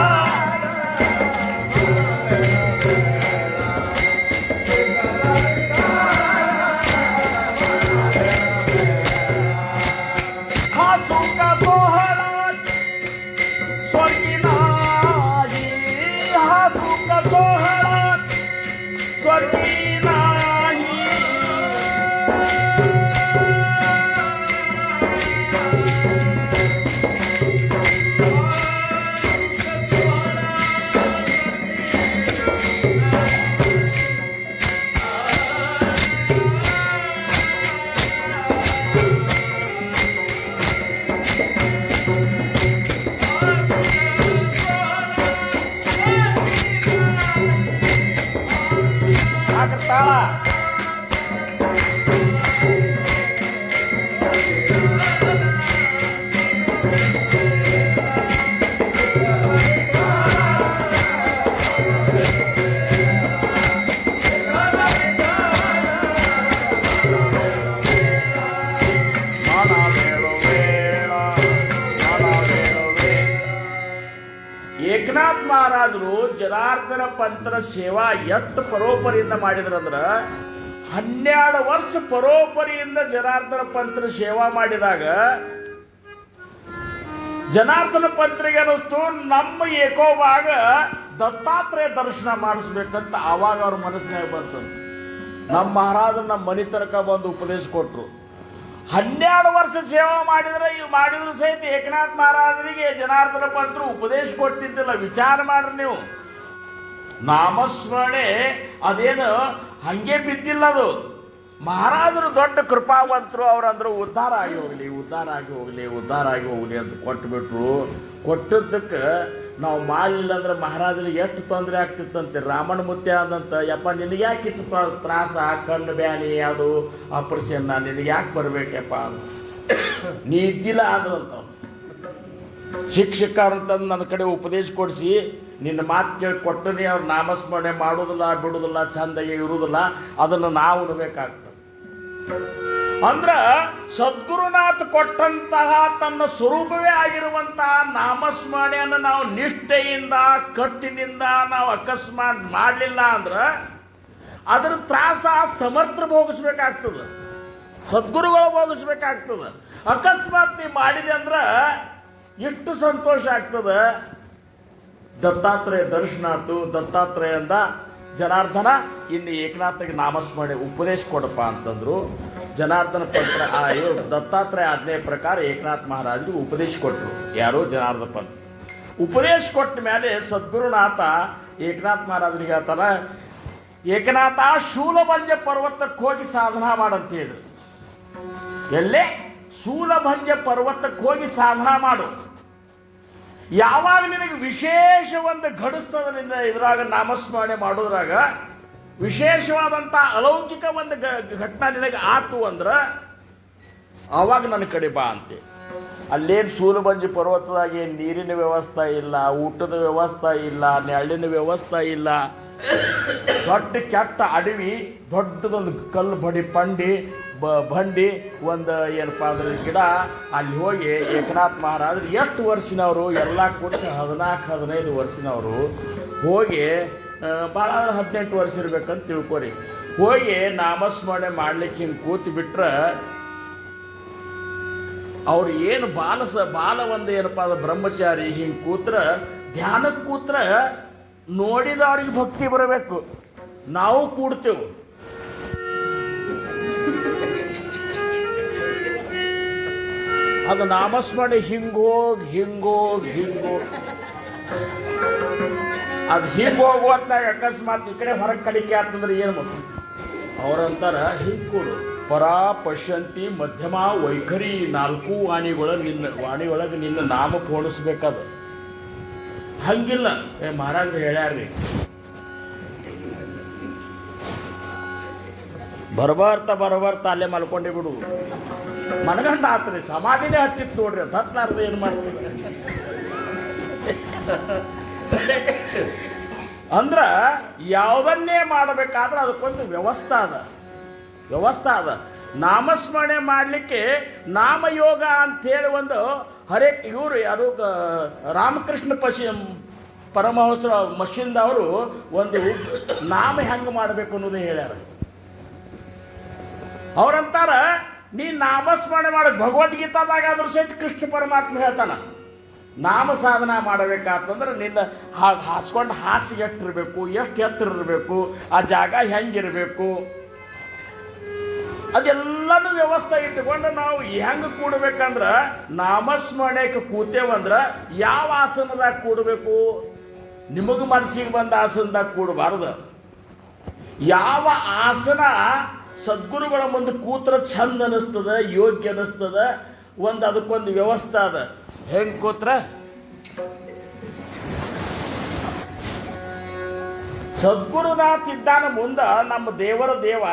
ಏಕನಾಥ್ ಮಹಾರಾಜರು ಜನಾರ್ದನ ಪಂತರ ಸೇವಾ ಎಷ್ಟು ಪರೋಪರಿಯಿಂದ ಮಾಡಿದ್ರಂದ್ರ 12 ವರ್ಷ ಪರೋಪರಿಯಿಂದ ಜನಾರ್ದನ ಪಂತರ ಸೇವಾ ಮಾಡಿದಾಗ ಜನಾರ್ದನ ಪಂತ್ರಿಗೆ ಅನ್ನಿಸ್ತು ನಮ್ಮ ಏಕೋಭಾಗ ದತ್ತಾತ್ರೇಯ ದರ್ಶನ ಮಾಡಿಸ್ಬೇಕಂತ ಆವಾಗ ಅವ್ರ ಮನಸ್ಸಿನಾಗ ಬಂತು. ನಮ್ಮ ಮಹಾರಾಜರು ನಮ್ಮ ಮನೆ ತನಕ ಬಂದು ಉಪದೇಶ ಕೊಟ್ಟರು. 12 ವರ್ಷ ಸೇವಾ ಮಾಡಿದ್ರು ಸಹಿತ ಏಕನಾಥ್ ಮಹಾರಾಜರಿಗೆ ಜನಾರ್ದನ ಪಂತರು ಉಪದೇಶ ಕೊಟ್ಟಿದ್ದಿಲ್ಲ. ವಿಚಾರ ಮಾಡ್ರಿ ನೀವು. ನಾಮಸ್ಮರಣೆ ಅದೇನು ಹಂಗೆ ಬಿದ್ದಿಲ್ಲ, ಅದು ಮಹಾರಾಜರು ದೊಡ್ಡ ಕೃಪಾವಂತರು. ಅವರಂದ್ರು ಉದ್ಧಾರ ಆಗಿ ಹೋಗ್ಲಿ, ಉದ್ಧಾರ ಆಗಿ ಹೋಗ್ಲಿ, ಉದ್ಧಾರ ಆಗಿ ಹೋಗ್ಲಿ ಅಂತ ಕೊಟ್ಟುಬಿಟ್ರು. ಕೊಟ್ಟದ್ದಕ್ಕೆ ನಾವು ಮಾಡಲಿಲ್ಲ ಅಂದ್ರೆ ಮಹಾರಾಜರಿಗೆ ಎಷ್ಟು ತೊಂದರೆ ಆಗ್ತಿತ್ತಂತೆ. ರಾಮಣ್ಣ ಮುತ್ಯ ಆದಂತ, ಯಪ್ಪ ನಿನಗೆ ಯಾಕೆ ಇತ್ತು ತ್ರಾಸ, ಕಣ್ಣು ಬ್ಯಾನಿ, ಅದು ಆಪರೇಷನ್, ನಿನಗೆ ಯಾಕೆ ಬರ್ಬೇಕಪ್ಪ, ನೀ ಇದ್ದಿಲ್ಲ ಆದ್ರಂತ. ಶಿಕ್ಷಕರಂತಂದು ನನ್ನ ಕಡೆ ಉಪದೇಶ ಕೊಡಿಸಿ ನಿನ್ನ ಮಾತು ಕೇಳಿ ಕೊಟ್ಟನಿ. ಅವ್ರು ನಾಮಸ್ಮರಣೆ ಮಾಡೋದಿಲ್ಲ, ಬಿಡುವುದಿಲ್ಲ, ಚಂದಾಗಿ ಇರುವುದಿಲ್ಲ, ಅದನ್ನು ನಾವು ಉಣ್ಬೇಕಾಗ್ತದೆ. ಅಂದ್ರ ಸದ್ಗುರುನಾಥ ಕೊಟ್ಟಂತಹ ತನ್ನ ಸ್ವರೂಪವೇ ಆಗಿರುವಂತಹ ನಾಮಸ್ಮರಣೆಯನ್ನು ನಾವು ನಿಷ್ಠೆಯಿಂದ ಕಟ್ಟಿನಿಂದ ನಾವು ಅಕಸ್ಮಾತ್ ಮಾಡಲಿಲ್ಲ ಅಂದ್ರೆ ಅದರ ತ್ರಾಸ ಸಮರ್ಥರು ಭೋಗಿಸ್ಬೇಕಾಗ್ತದೆ, ಸದ್ಗುರುಗಳು ಭೋಗಿಸ್ಬೇಕಾಗ್ತದೆ. ಅಕಸ್ಮಾತ್ ನೀ ಮಾಡಿದೆ ಅಂದ್ರೆ ಎಷ್ಟು ಸಂತೋಷ ಆಗ್ತದೆ. ದತ್ತಾತ್ರೇಯ ದರ್ಶನ ಆಯ್ತು. ದತ್ತಾತ್ರೇಯಿಂದ ಜನಾರ್ದನ ಇನ್ನು ಏಕನಾಥಗೆ ನಾಮಸ್ಮರಣೆ ಉಪದೇಶ ಕೊಡಪ್ಪ ಅಂತಂದ್ರು. ಜನಾರ್ದನ ಪಂತ್ರ ದತ್ತಾತ್ರೇಯ ಆಜ್ಞೆ ಪ್ರಕಾರ ಏಕನಾಥ್ ಮಹಾರಾಜರಿಗೆ ಉಪದೇಶ ಕೊಟ್ಟರು. ಯಾರು? ಜನಾರ್ದನ ಪಂತ್. ಉಪದೇಶ ಕೊಟ್ಟ ಮೇಲೆ ಸದ್ಗುರುನಾಥ ಏಕನಾಥ್ ಮಹಾರಾಜರಿಗೆ ಹೇಳ್ತಾರ, ಏಕನಾಥ ಶೂಲಭಂಜ ಪರ್ವತಕ್ಕೆ ಹೋಗಿ ಸಾಧನಾ ಮಾಡಂತ ಹೇಳಿದ್ರು. ಎಲ್ಲೇ? ಶೂಲಭಂಜ ಪರ್ವತಕ್ಕೆ ಹೋಗಿ ಸಾಧನಾ ಮಾಡು. ಯಾವಾಗ ನಿನಗೆ ವಿಶೇಷ ಒಂದು ಘಡಿಸ್ತದ ನಿನ್ನ ಇದ್ರಾಗ ನಾಮಸ್ಮರಣೆ ಮಾಡೋದ್ರಾಗ ವಿಶೇಷವಾದಂಥ ಅಲೌಕಿಕ ಒಂದು ಘಟನಾ ನಿನಗೆ ಆತು ಅಂದ್ರೆ ಆವಾಗ ನನ್ನ ಕಡೆ ಬಾ ಅಂತೆ. ಅಲ್ಲೇನು ಸೂಲಬಂಜಿ ಪರ್ವತದಾಗ ಏನು ನೀರಿನ ವ್ಯವಸ್ಥೆ ಇಲ್ಲ, ಊಟದ ವ್ಯವಸ್ಥೆ ಇಲ್ಲ, ನೆರಳಿನ ವ್ಯವಸ್ಥೆ ಇಲ್ಲ. ದೊಡ್ಡ ಕೆಟ್ಟ ಅಡವಿ, ದೊಡ್ಡದೊಂದು ಕಲ್ಲು ಬಂಡಿ ಒಂದು ಏನಪ್ಪ ಅಂದ್ರೆ ಗಿಡ. ಅಲ್ಲಿ ಹೋಗಿ ಏಕನಾಥ್ ಮಹಾರಾಜರು ಎಷ್ಟು ವರ್ಷನವರು ಎಲ್ಲ ಕೂಡಿಸಿ 14-15 ವರ್ಷನವರು ಹೋಗಿ ಭಾಳ 18 ವರ್ಷ ಇರ್ಬೇಕಂತ ತಿಳ್ಕೊರಿ. ಹೋಗಿ ನಾಮಸ್ಮರಣೆ ಮಾಡ್ಲಿಕ್ಕೆ ಹಿಂಗೆ ಕೂತು ಬಿಟ್ರೆ ಅವ್ರು ಏನು ಬಾಲ ಒಂದು ಏನಪ್ಪ ಅಂದ್ರೆ ಬ್ರಹ್ಮಚಾರಿ ಹಿಂಗೆ ಕೂತ್ರ, ಧ್ಯಾನಕ್ಕೆ ಕೂತ್ರ ನೋಡಿದವ್ರಿಗೆ ಭಕ್ತಿ ಬರಬೇಕು. ನಾವು ಕೂಡ್ತೇವೆ. ಅದು ನಾಮಸ್ಮರಣೆ ಹಿಂಗೋಗಿ ಅದು ಹಿಂಗೆ ಹೋಗುವಂತಾಗ ಅಕಸ್ಮಾತ್ ಈ ಕಡೆ ಹೊರಗೆ ಕಡಿಕೆ ಆಗ್ತಂದ್ರೆ ಏನು ಮಾಡ್ತೀವಿ? ಅವ್ರಂತಾರ ಹಿಂಗೆ ಕೊಡು. ಪರಾ ಪಶ್ಯಂತಿ ಮಧ್ಯಮ ವೈಖರಿ 4 ವಾಣಿಯೊಳಗೆ ನಿನ್ನ ನಾಮ ಪೋಣಿಸ್ಬೇಕದು. ಹಂಗಿಲ್ಲ. ಮಹಾರಾಜರು ಹೇಳ್ಯಾರ್ರಿ, ಬರಬರ್ತ ಅಲ್ಲೇ ಮಲ್ಕೊಂಡೇ ಬಿಡು. ಮನಗಂಡ ಆತ್ರಿ, ಸಮಾಧಿನೇ ಹತ್ತಿತ್ತು ನೋಡ್ರಿ. ಅದು ಹತ್ತಲಾರ್ದು ಏನು ಮಾಡ್ತೀವಿ ಅಂದ್ರ ಯಾವುದನ್ನೇ ಮಾಡಬೇಕಾದ್ರೆ ಅದಕ್ಕೊಂದು ವ್ಯವಸ್ಥೆ ಅದ. ನಾಮಸ್ಮರಣೆ ಮಾಡಲಿಕ್ಕೆ ನಾಮಯೋಗ ಅಂತೇಳಿ ಒಂದು ಇವರು ಯಾರು ರಾಮಕೃಷ್ಣ ಪರಮಹಂಸರ ಮಷಿಂದ ಅವರು ಒಂದು ನಾಮ ಹೆಂಗೆ ಮಾಡಬೇಕು ಅನ್ನೋದೇ ಹೇಳ್ಯಾರ. ಅವ್ರಂತಾರ, ನೀ ನಾಮಸ್ಮರಣೆ ಮಾಡೋದು ಭಗವದ್ಗೀತಾದಾಗ ಆದ್ರೂ ಸಹಿತ ಕೃಷ್ಣ ಪರಮಾತ್ಮ ಹೇಳ್ತಾನ, ನಾಮ ಸಾಧನ ಮಾಡಬೇಕಾತಂದ್ರೆ ನಿನ್ನ ಹಾಸ್ಕೊಂಡು ಹಾಸಿಗೆ ಎಷ್ಟಿರಬೇಕು, ಎಷ್ಟು ಎತ್ತರ ಇರಬೇಕು, ಆ ಜಾಗ ಹೆಂಗಿರಬೇಕು, ಅದೆಲ್ಲನೂ ವ್ಯವಸ್ಥೆ ಇಟ್ಟುಕೊಂಡು ನಾವು ಹೆಂಗೆ ಕೂಡಬೇಕಂದ್ರೆ ನಾಮಸ್ಮರಣೆಗೆ ಕೂತೇವಂದ್ರೆ ಯಾವ ಆಸನದಾಗ ಕೂಡಬೇಕು? ನಿಮಗೆ ಮನಸ್ಸಿಗೆ ಬಂದ ಆಸನದಾಗ ಕೂಡಬಾರ್ದು. ಯಾವ ಆಸನ ಸದ್ಗುರುಗಳ ಮುಂದೆ ಕೂತ್ರ ಚಂದ ಅನ್ನಿಸ್ತದ, ಯೋಗ್ಯ ಅನ್ನಿಸ್ತದ, ಅದಕ್ಕೊಂದು ವ್ಯವಸ್ಥೆ ಅದ. ಹೆಂಗೆ ಕೂತ್ರ ಸದ್ಗುರುನಾಥ್ ಇದ್ದಾನ ಮುಂದೆ ನಮ್ಮ ದೇವರ ದೇವ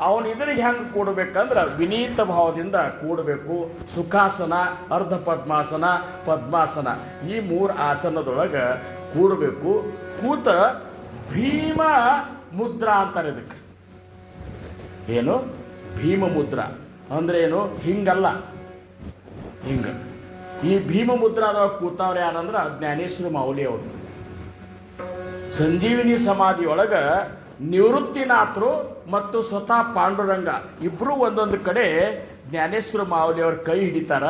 ಅವನು ಇದ್ರಿಗೆ ಹೆಂಗೆ ಕೂಡಬೇಕಂದ್ರೆ ವಿನೀತ ಭಾವದಿಂದ ಕೂಡಬೇಕು. ಸುಖಾಸನ, ಅರ್ಧ ಪದ್ಮಾಸನ, ಪದ್ಮಾಸನ, ಈ 3 ಆಸನದೊಳಗೆ ಕೂಡಬೇಕು. ಕೂತ ಭೀಮ ಮುದ್ರಾ ಅಂತಾರೆ ಇದಕ್ಕೆ. ಏನು? ಭೀಮ ಮುದ್ರಾ ಅಂದ್ರೆ ಏನು? ಹಿಂಗಲ್ಲ, ಹಿಂಗ. ಈ ಭೀಮ ಮುದ್ರಾದೊಳಗೆ ಕೂತವ್ರು ಯಾರಂದ್ರೆ ಜ್ಞಾನೇಶ್ವರ ಮಾೌಲಿ ಅವರು. ಸಂಜೀವಿನಿ ಸಮಾಧಿಯೊಳಗೆ ನಿವೃತ್ತಿನಾಥರು ಮತ್ತು ಸ್ವತಃ ಪಾಂಡುರಂಗ ಇಬ್ಬರು ಒಂದೊಂದು ಕಡೆ ಜ್ಞಾನೇಶ್ವರ ಮಾೌಲಿ ಅವ್ರ ಕೈ ಹಿಡಿತಾರ.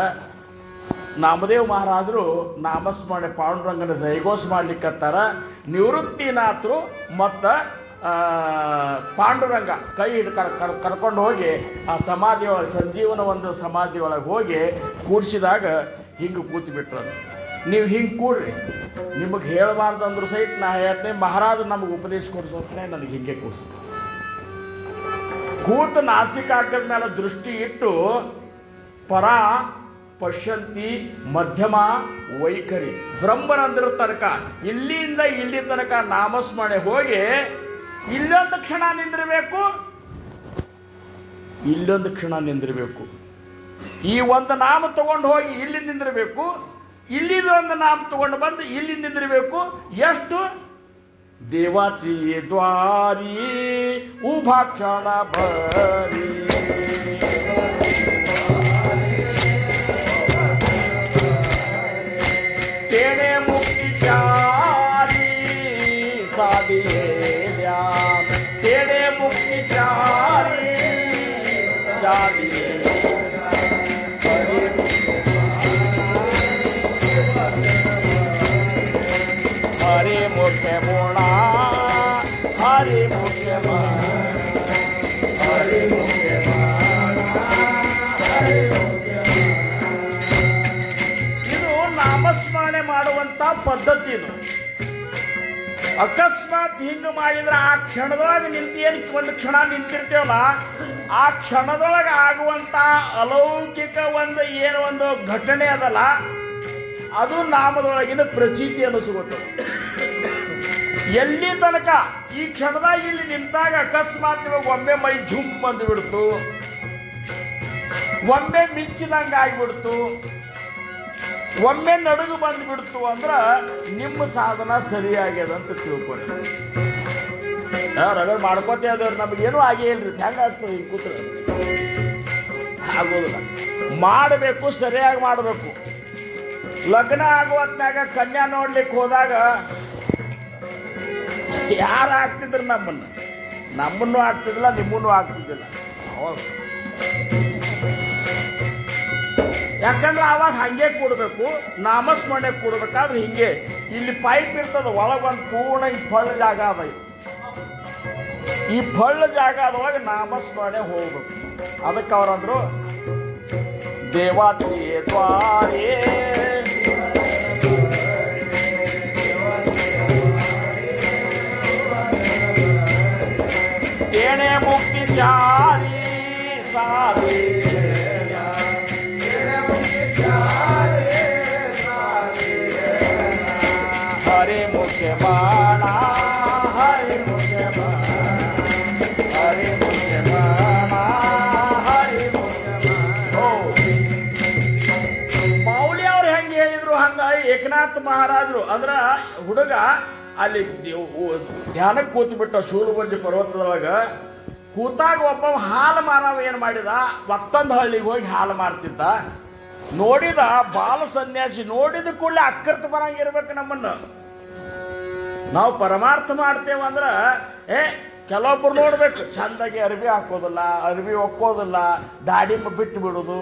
ನಾಮದೇವ್ ಮಹಾರಾಜರು ನಾಮಸ್ಮರಣೆ ಪಾಂಡುರಂಗನ ಜಯಘೋಷ ಮಾಡ್ಲಿಕ್ಕತ್ತಾರ. ನಿವೃತ್ತಿನಾಥರು ಮತ್ತು ಪಾಂಡುರಂಗ ಕೈ ಹಿಡ್ದು ಕರ್ಕೊಂಡು ಹೋಗಿ ಆ ಸಮಾಧಿ ಒಳಗೆ, ಸಂಜೀವನ ಒಂದು ಸಮಾಧಿ ಒಳಗೆ ಹೋಗಿ ಕೂಡಿಸಿದಾಗ ಹಿಂಗೆ ಕೂತ್ಬಿಟ್ರು. ನೀವು ಹಿಂಗೆ ಕೂಡ್ರಿ, ನಿಮಗೆ ಹೇಳಬಾರ್ದು ಅಂದ್ರೂ ಸಹಿತ ನಾ ಹೇಳ್ತೇನೆ, ಮಹಾರಾಜ ನಮಗೆ ಉಪದೇಶ ಕೊಡಿಸೋತ್ನೇ ನನಗೆ ಹಿಂಗೆ ಕೂಡಿಸ್ ಕೂತು ನಾಸಿಕ ಹಾಕದ ಮೇಲೆ ದೃಷ್ಟಿ ಇಟ್ಟು ಪರ ಪಶ್ಯಂತಿ ಮಧ್ಯಮ ವೈಖರಿ ಬ್ರಹ್ಮರಂದ್ರ ತನಕ, ಇಲ್ಲಿಂದ ಇಲ್ಲಿ ತನಕ ನಾಮಸ್ಮರಣೆ ಹೋಗಿ ಇಲ್ಲೊಂದು ಕ್ಷಣ ನಿಂದಿರಬೇಕು, ಇಲ್ಲೊಂದು ಕ್ಷಣ ನಿಂದಿರಬೇಕು. ಈ ಒಂದು ನಾಮ ತಗೊಂಡು ಹೋಗಿ ಇಲ್ಲಿ ನಿಂದಿರಬೇಕು, ಇಲ್ಲಿದೊಂದು ನಾಮ ತಗೊಂಡು ಬಂದು ಇಲ್ಲಿ ನಿಂದಿರಬೇಕು. ಎಷ್ಟು? ದೇವಾಚಿ ದ್ವಾರಿ ಉಭಾ ಕ್ಷಣ ಭರಿ तेने मुक्ति चारी सादिए ध्यान, तेने मुक्ति चारी सादिए हरे मुख्य मोणा, हरे मुख्य माना, हरे मुख्य माना, हरे मुख्य ನಾಮಸ್ಮರಣೆ ಮಾಡುವಂತ ಪದ್ಧತಿ ಇದು. ಅಕಸ್ಮಾತ್ ಹಿಂಗೆ ಮಾಡಿದ್ರೆ ಆ ಕ್ಷಣದೊಳಗೆ ನಿಂತೇನು ಒಂದು ಕ್ಷಣ ನಿಂತಿರ್ತೇವಲ್ಲ, ಆ ಕ್ಷಣದೊಳಗೆ ಆಗುವಂತ ಅಲೌಕಿಕ ಒಂದು ಘಟನೆ ಅದಲ್ಲ, ಅದು ನಾಮದೊಳಗಿನ ಪ್ರಚೀತಿ ಅನಿಸುತ್ತದೆ. ಎಲ್ಲಿ ತನಕ ಈ ಕ್ಷಣದಾಗ ಇಲ್ಲಿ ನಿಂತಾಗ ಅಕಸ್ಮಾತ್ ಇವಾಗ ಒಮ್ಮೆ ಮೈ ಝುಮ್ ಬಂದು ಬಿಡ್ತು, ಒಮ್ಮೆ ಮಿಂಚಿದಂಗೆ ಆಗಿಬಿಡ್ತು, ಒಮ್ಮೆ ನಡುಗು ಬಂದ್ಬಿಡ್ತು ಅಂದ್ರೆ ನಿಮ್ಮ ಸಾಧನ ಸರಿಯಾಗ್ಯದ ಅಂತ ತಿಳ್ಕೊಳ್ಳಿ. ರಗಡ್ ಮಾಡ್ಕೋತೇ ಅದೇವ್ರು, ನಮಗೇನು ಆಗೇ ಇಲ್ರಿ, ಹೆಂಗೆ ಆಗ್ತದೆ ಹಿಂಗೆ ಕೂತ್ರೆ ಆಗೋದಿಲ್ಲ. ಮಾಡಬೇಕು, ಸರಿಯಾಗಿ ಮಾಡಬೇಕು. ಲಗ್ನ ಆಗುವತ್ನಾಗ ಕನ್ಯಾ ನೋಡ್ಲಿಕ್ಕೆ ಹೋದಾಗ ಯಾರು ಆಗ್ತಿದ್ರು ನಮ್ಮನ್ನು ಆಗ್ತಿದ್ದಿಲ್ಲ, ನಿಮ್ಮನ್ನು ಆಗ್ತಿದ್ದಿಲ್ಲ. ಯಾಕಂದ್ರೆ ಅವಾಗ ಹಂಗೆ ಕೊಡಬೇಕು. ನಾಮಸ್ಮರಣೆ ಕೊಡ್ಬೇಕಾದ್ರೆ ಹಿಂಗೆ ಇಲ್ಲಿ ಪೈಪ್ ಇರ್ತದ, ಒಳಗೊಂದು ಪೂರ್ಣ ಈ ಫಳ್ಳ ಜಾಗ ಅದ. ಈ ಫಳ್ಳ ಜಾಗದೊಳಗೆ ನಾಮಸ್ಮರಣೆ ಹೋಗ್ಬೇಕು. ಅದಕ್ಕೆ ಅವ್ರಂದ್ರು ದೇವಾತ್ರಿಯೇ ದ್ವಾರೇ ತೇಣೆ ಮುಕ್ತಿ ಚಾರಿ ಸಾರಿ हरे मुख्य बाणा, हरे मुख्य बाणा, हरे मुख्य बाणा, हरे मुख्य बाणा. ಮಾೌಲಿ ಅವ್ರು ಹೆಂಗೆ ಹೇಳಿದ್ರು ಹಂಗ ಏಕನಾಥ ಮಹಾರಾಜರು ಅಂದ್ರ ಹುಡುಗ ಅಲ್ಲಿ ಧ್ಯಾನಕ್ಕೆ ಕೂತ್ಬಿಟ್ಟ ಶೂಲಗುಂಜಿ ಪರ್ವತದೊಳಗ ಕೂತಾಗ ಒಬ್ಬ ಹಾಲು ಮಾರವ ಏನು ಮಾಡಿದ, ಮತ್ತೊಂದು ಹಳ್ಳಿಗೆ ಹೋಗಿ ಹಾಲು ಮಾರ್ತಿದ್ದ. ನೋಡಿದ ಬಾಲ ಸನ್ಯಾಸಿ, ನೋಡಿದ ಕೂಡಲೇ ಅಕ್ಕರ್ತ ಬರಂಗಿರ್ಬೇಕು. ನಮ್ಮನ್ನು ನಾವು ಪರಮಾರ್ಥ ಮಾಡ್ತೇವಂದ್ರೆ ಕೆಲವೊಬ್ರು ನೋಡ್ಬೇಕು, ಚಂದಾಗಿ ಅರ್ಬಿ ಹಾಕೋದಿಲ್ಲ, ಅರ್ಬಿ ಒಕ್ಕೋದಿಲ್ಲ, ದಾಡಿ ಬಿಟ್ಟು ಬಿಡೋದು.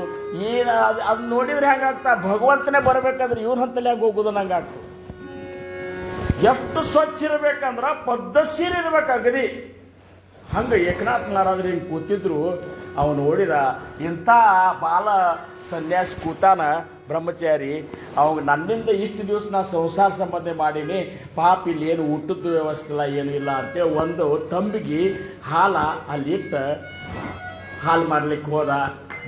ಏನು ಅದು ನೋಡಿದ್ರೆ ಹೆಂಗಾಗ್ತಾ, ಭಗವಂತನೇ ಬರ್ಬೇಕಾದ್ರೆ ಇವ್ರ ಹಂತಲ್ಲಿ ಹೆಂಗೆ ಹೋಗೋದು ನಂಗಾಗ್ತದೆ. ಎಷ್ಟು ಸ್ವಚ್ಛ ಇರ್ಬೇಕಂದ್ರೆ ಪದ್ಧತಿರ್ ಇರ್ಬೇಕು ಅಗದಿ. ಹಂಗೆ ಏಕನಾಥ್ ಮಹಾರಾಜರು ಹಿಂಗೆ ಕೂತಿದ್ರು. ಅವನು ನೋಡಿದ ಇಂಥ ಬಾಲ ಸನ್ಯಾಸಿ ಕೂತಾನ ಬ್ರಹ್ಮಚಾರಿ, ಅವಾಗ ನನ್ನಿಂದ ಇಷ್ಟು ದಿವಸ ನಾ ಸಂಸಾರ ಸಂಬಂಧ ಮಾಡೀನಿ, ಪಾಪ ಇಲ್ಲಿ ಏನು ಊಟದ ವ್ಯವಸ್ಥೆ ಇಲ್ಲ, ಏನೂ ಇಲ್ಲ ಅಂತೇಳಿ ಒಂದು ತಂಬಿಗೆ ಹಾಲ ಅಲ್ಲಿಟ್ಟು ಹಾಲು ಮಾರ್ಲಿಕ್ಕೆ ಹೋದ.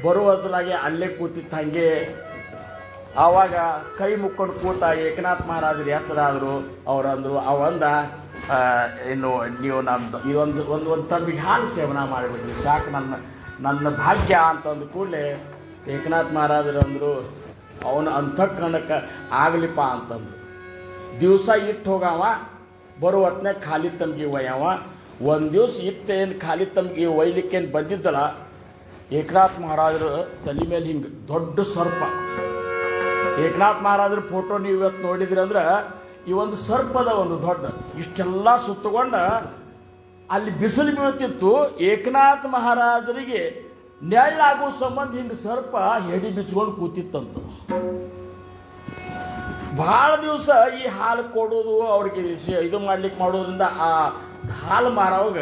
ಬರುವುದ್ರಾಗೆ ಅಲ್ಲೇ ಕೂತಿತ್ತು ಹಂಗೆ. ಆವಾಗ ಕೈ ಮುಕ್ಕೊಂಡು ಕೂತ ಏಕನಾಥ್ ಮಹಾರಾಜರು ಎಚ್ಚರಾದರು. ಅವರಂದರು ಅವಂದ ಇನ್ನು ನೀವು ನಮ್ಮದು ಇದೊಂದು ತಂಬಿಗೆ ಹಾಲು ಸೇವನೆ ಮಾಡಿಬಿಟ್ರಿ ಸಾಕು, ನನ್ನ ಭಾಗ್ಯ ಅಂತಂದು ಕೂಡಲೇ ಏಕನಾಥ್ ಮಹಾರಾಜರು ಅಂದರು ಅವನು ಅಂತಃಕರಣಕ್ಕೆ ಆಗಲಿಪ್ಪ ಅಂತಂದು. ದಿವಸ ಇಟ್ಟು ಹೋಗವ, ಬರೋ ಹೊತ್ನಾಗ ಖಾಲಿ ತಂಬಿಗೆ ಒಯ್ಯವ. ಒಂದು ದಿವಸ ಇಟ್ಟೇನು ಖಾಲಿ ತಂಬಿಗೆ ಒಯ್ಲಿಕ್ಕೇನು ಬಂದಿದ್ದಲ್ಲ, ಏಕನಾಥ್ ಮಹಾರಾಜರು ತಲೆ ಮೇಲೆ ಹಿಂಗೆ ದೊಡ್ಡ ಸರ್ಪ. ಏಕನಾಥ್ ಮಹಾರಾಜರ ಫೋಟೋ ನೀವು ಇವತ್ತು ನೋಡಿದ್ರಿ ಅಂದ್ರೆ ಈ ಒಂದು ಸರ್ಪದ ಒಂದು ದೊಡ್ಡ ಇಷ್ಟೆಲ್ಲ ಸುತ್ತಕೊಂಡ ಅಲ್ಲಿ ಬಿಸಿಲು ಬೀಳ್ತಿತ್ತು. ಏಕನಾಥ್ ಮಹಾರಾಜರಿಗೆ ನೆಳ್ಳಾಗುವ ಸಂಬಂಧ ಹಿಂಗೆ ಸರ್ಪ ಹೆಡಿ ಬಿಚ್ಕೊಂಡು ಕೂತಿತ್ತಂತ. ಭಾಳ ದಿವಸ ಈ ಹಾಲು ಕೊಡೋದು ಅವ್ರಿಗೆ ಇದು ಮಾಡ್ಲಿಕ್ಕೆ ಮಾಡೋದ್ರಿಂದ ಆ ಹಾಲು ಮಾರವಾಗ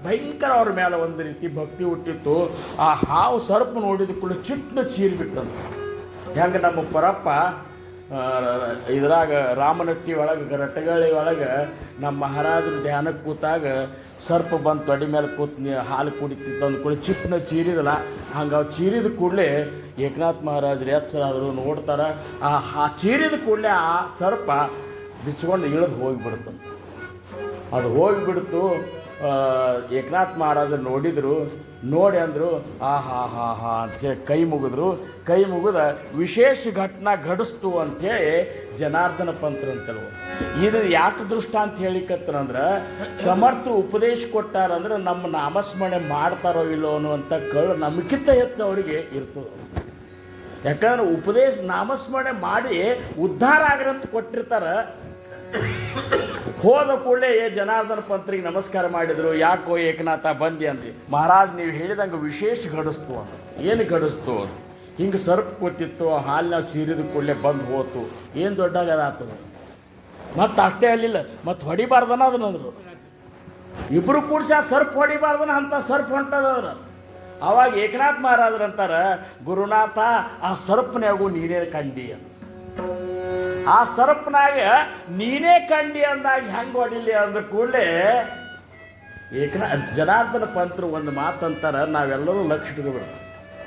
ಭಯಂಕರ ಅವ್ರ ಮೇಲೆ ಒಂದು ರೀತಿ ಭಕ್ತಿ ಹುಟ್ಟಿತ್ತು. ಆ ಹಾವು ಸರ್ಪ ನೋಡಿದ ಕೂಡ ಚಿಟ್ಟನ ಚೀರಿಬಿಟ್ಟಂತ. ಹೆಂಗೆ ನಮ್ಮ ಪರಪ್ಪ ಇದ್ರಾಗ ರಾಮನಟ್ಟಿ ಒಳಗೆ ರಟ್ಟಗಳಿ ಒಳಗೆ ನಮ್ಮ ಮಹಾರಾಜನ ಧ್ಯಾನಕ್ಕೆ ಕೂತಾಗ ಸರ್ಪ ಬಂದು ತೊಡೆ ಮೇಲೆ ಕೂತು ಹಾಲು ಕುಡಿತಿತ್ತು ಅಂದ ಕೂಡ ಚಿಪ್ಪನ ಚೀರಿದಲ್ಲ. ಹಂಗೆ ಅವು ಚೀರಿದ ಕೂಡಲೇ ಏಕನಾಥ್ ಮಹಾರಾಜರು ಎಚ್ಚರಾದರು ನೋಡ್ತಾರೆ. ಆ ಚೀರಿದ ಕೂಡಲೇ ಆ ಸರ್ಪ ಬಿಚ್ಕೊಂಡು ಇಳಿದು ಹೋಗಿಬಿಡ್ತಂತ. ಅದು ಹೋಗಿಬಿಡ್ತು. ಏಕನಾಥ್ ಮಹಾರಾಜರು ನೋಡಿದರು. ನೋಡಿ ಅಂದರು ಹಾ ಅಂಥೇಳಿ ಕೈ ಮುಗಿದ ವಿಶೇಷ ಘಟನಾ ಘಟಿಸ್ತು ಅಂಥೇಳಿ ಜನಾರ್ದನ ಪಂತ್ರ ಅಂತೇಳಿ ಇದು ಯಾಕೆ ದೃಷ್ಟ ಅಂತ ಹೇಳಿಕತ್ತಂದ್ರೆ ಸಮರ್ಥ ಉಪದೇಶ ಕೊಟ್ಟಾರಂದ್ರೆ ನಮ್ಮ ನಾಮಸ್ಮರಣೆ ಮಾಡ್ತಾರೋ ಇಲ್ಲೋ ಅನ್ನುವಂಥ ಕಳ್ಳು ನಮಗಿಂತ ಹೆಚ್ಚು ಅವರಿಗೆ ಇರ್ತದೆ. ಯಾಕಂದ್ರೆ ಉಪದೇಶ ನಾಮಸ್ಮರಣೆ ಮಾಡಿ ಉದ್ಧಾರ ಆಗ್ರಂತ ಕೊಟ್ಟಿರ್ತಾರೆ. ಹೋದ ಕೂಡಲೇ ಜನಾರ್ದನ ಪಂತ್ರಿಗೆ ನಮಸ್ಕಾರ ಮಾಡಿದರು. ಯಾಕೋ ಏಕನಾಥ ಬಂದಿ ಅಂದ್ರಿ. ಮಹಾರಾಜ್ ನೀವು ಹೇಳಿದಂಗೆ ವಿಶೇಷ ಘಡಿಸ್ತು ಅಂತ. ಏನು ಘಡಿಸ್ತು ಅಂತ ಹಿಂಗೆ ಸರ್ಪ್ ಕೂತಿತ್ತು. ಹಾಲಿನ ಚೀರಿದ ಕೂಡಲೇ ಬಂದು ಹೋತು. ಏನು ದೊಡ್ಡಾಗದ ಆಗ್ತದೆ. ಮತ್ತು ಅಷ್ಟೇ ಅಲ್ಲಿಲ್ಲ, ಮತ್ತು ಹೊಡಿಬಾರ್ದನ ಅದನ್ನಂದ್ರು. ಇಬ್ಬರು ಕೂಡಿಸಿ ಆ ಸರ್ಪ್ ಹೊಡಿಬಾರ್ದನ ಅಂತ ಸರ್ಪ್ ಹೊಂಟದ್ರ. ಅವಾಗ ಏಕನಾಥ್ ಮಹಾರಾಜರು ಅಂತಾರೆ, ಗುರುನಾಥ ಆ ಸರ್ಪ್ನ್ಯಾಗೂ ನೀನೇ ಕಂಡಿ ಅಂತ. ಆ ಸರ್ಪನಾಗ ನೀನೇ ಕಂಡಿ ಅಂದಾಗ ಹೆಂಗೆ ಹೊಡಿಲಿ ಅಂದ ಕೂಡಲೇ ಜನಾರ್ದನ ಪಂತ್ರ ಒಂದು ಮಾತಂತಾರೆ, ನಾವೆಲ್ಲರೂ ಲಕ್ಷ ಇಟ್ಕೋಬೇಕು.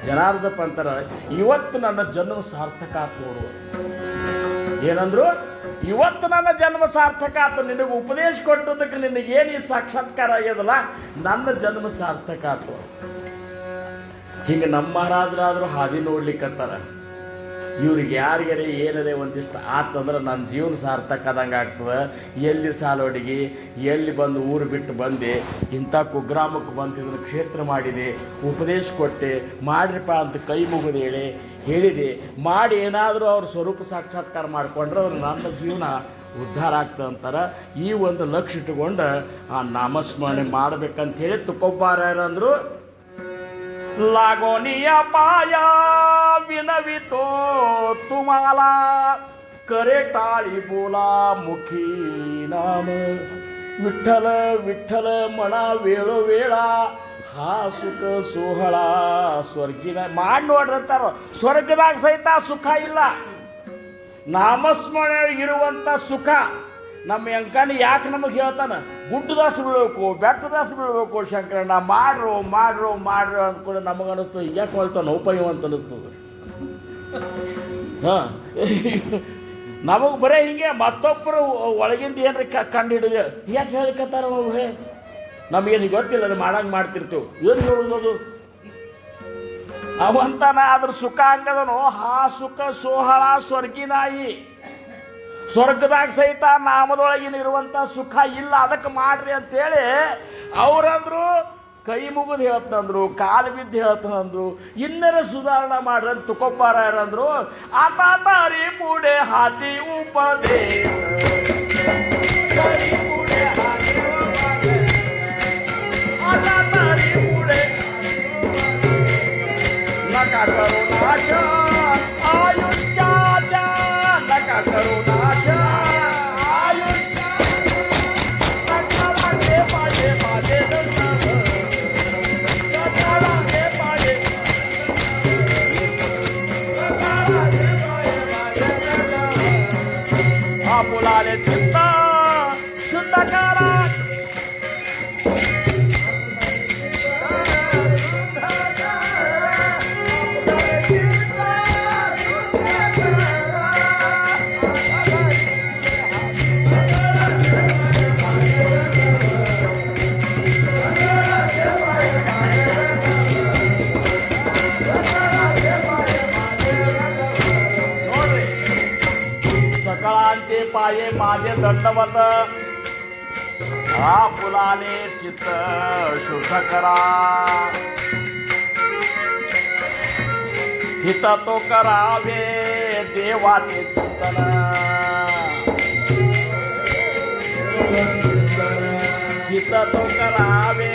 ಜನಾರ್ದನ ಪಂತ್ರ ಇವತ್ತು ನನ್ನ ಜನ್ಮ ಸಾರ್ಥಕ ಆತು ನೋಡು. ಏನಂದ್ರು? ಇವತ್ತು ನನ್ನ ಜನ್ಮ ಸಾರ್ಥಕ ಆತು. ನಿನಗೆ ಉಪದೇಶ ಕೊಟ್ಟದಕ್ಕೆ ನಿನಗೇನು ಈ ಸಾಕ್ಷಾತ್ಕಾರ ಆಗ್ಯದಲ್ಲ, ನನ್ನ ಜನ್ಮ ಸಾರ್ಥಕ ಆತು. ಹಿಂಗೆ ನಮ್ಮ ಮಹಾರಾಜರಾದರೂ ಹಾದಿ ನೋಡ್ಲಿಕ್ಕಂತಾರೆ. ಇವ್ರಿಗೆ ಯಾರಿಗಾರೆ ಏನರೇ ಒಂದಿಷ್ಟು ಆತಂದ್ರೆ ನನ್ನ ಜೀವನ ಸಾರ್ಥಕ ಆದಂಗೆ ಆಗ್ತದೆ. ಎಲ್ಲಿ ಸಾಲೋಡಿಗೆ ಎಲ್ಲಿ ಬಂದು ಊರು ಬಿಟ್ಟು ಬಂದೆ, ಇಂಥ ಕುಗ್ರಾಮಕ್ಕೆ ಬಂತಿದ್ರು ಕ್ಷೇತ್ರ ಮಾಡಿದೆ, ಉಪದೇಶ ಕೊಟ್ಟೆ, ಮಾಡ್ರಿಪ್ಪ ಅಂತ ಕೈ ಮುಗಿದು ಹೇಳಿದೆ. ಮಾಡಿ ಏನಾದರೂ ಅವ್ರ ಸ್ವರೂಪ ಸಾಕ್ಷಾತ್ಕಾರ ಮಾಡಿಕೊಂಡ್ರೆ ಅವ್ರು ನನ್ನ ಜೀವನ ಉದ್ಧಾರ ಆಗ್ತದೆ ಅಂತಾರೆ. ಈ ಒಂದು ಲಕ್ಷ್ಯ ಇಟ್ಟುಕೊಂಡು ಆ ನಾಮಸ್ಮರಣೆ ಮಾಡ್ಬೇಕಂತ ತುಕೋಬಾರಂದ್ರು. लागोनिया पाया विनवितो तुम्हाला, करे टाळी बोला मुखी नाम. विठ्ठल विठ्ठल म्हणा वेळोवेळा, हा सुख सोहळा ಸ್ವರ್ಗಿನ ಮಾಡಿ ನೋಡ್ರಿ ಅಂತಾರ. ಸ್ವರ್ಗದಾಗ ಸಹಿತ ಸುಖ ಇಲ್ಲ. ನಾಮಸ್ಮರಣೆ ಇರುವಂಥ ಸುಖ ನಮ್ಮ ಅಂಕಣಿ ಯಾಕೆ ನಮಗೆ ಹೇಳ್ತಾನೆ? ಗುಡ್ಡದಷ್ಟು ಬೀಳಬೇಕು, ಬೆಟ್ಟದಷ್ಟು ಬೀಳಬೇಕು ಶಂಕರಣ್ಣ, ಮಾಡ್ರು ಅಂದ್ಕೊಂಡು ನಮಗನಿಸ್ತದೆ. ಯಾಕೆ ಹೊಲ್ತಾನೆ ಉಪಯೋಗ ಅಂತ ಅನಿಸ್ತದೆ. ಹಾಂ, ನಮಗೆ ಬರೀ ಹಿಂಗೆ ಮತ್ತೊಬ್ಬರು ಒಳಗಿಂದ ಏನ್ರಿ ಕಂಡು ಹಿಡಿದು ಯಾಕೆ ಹೇಳಿಕತ್ತಾರ ಅವ್ರೆ? ನಮಗೇನು ಗೊತ್ತಿಲ್ಲ, ಅದು ಮಾಡಂಗೆ ಮಾಡ್ತಿರ್ತೀವಿ. ಏನು ಹೇಳೋದು ಅವಂತಾನ ಅದ್ರ ಸುಖ ಹಂಗದನು. ಹಾ ಸುಖ ಸೋಹಳ ಸ್ವರ್ಗಿನಾಯಿ. ಸ್ವರ್ಗದಾಗ ಸಹಿತ ನಾಮದೊಳಗಿನ ಇರುವಂಥ ಸುಖ ಇಲ್ಲ, ಅದಕ್ಕೆ ಮಾಡ್ರಿ ಅಂತೇಳಿ ಅವ್ರಂದ್ರು. ಕೈ ಮುಗಿದು ಹೇಳ್ತಂದ್ರು, ಕಾಲು ಬಿದ್ದು ಹೇಳ್ತಂದ್ರು, ಇನ್ನರ ಸುಧಾರಣೆ ಮಾಡ್ರಿ ಅಂತ ತುಕೋಬಾರಂದ್ರು. ಆತಾರಿ ಪೂಡೆ ಹಾಚಿ ಉಪದೇಶ, ಆತಾರಿ ಪೂಡೆ ನಕ ಕರುಣಾಶ ಆಯುಷ್ಯಾಚ, ನಕ ಕರುಣಾಶ ಆಯುಷ್ಯ ಸಕಾಲಕ್ಕೆ ಪಾಡೆ ಪಾಡೆ ಸಕಾಲಕ್ಕೆ ಪಾಡೆ आपुलाले चित्त शुद्ध करा. सकळांचे पाये माझे दंडवत, आपुलाले चित्त शुद्ध करा. हित तो करावे देवाचे चिंतन, ಹಿತ तो करावे.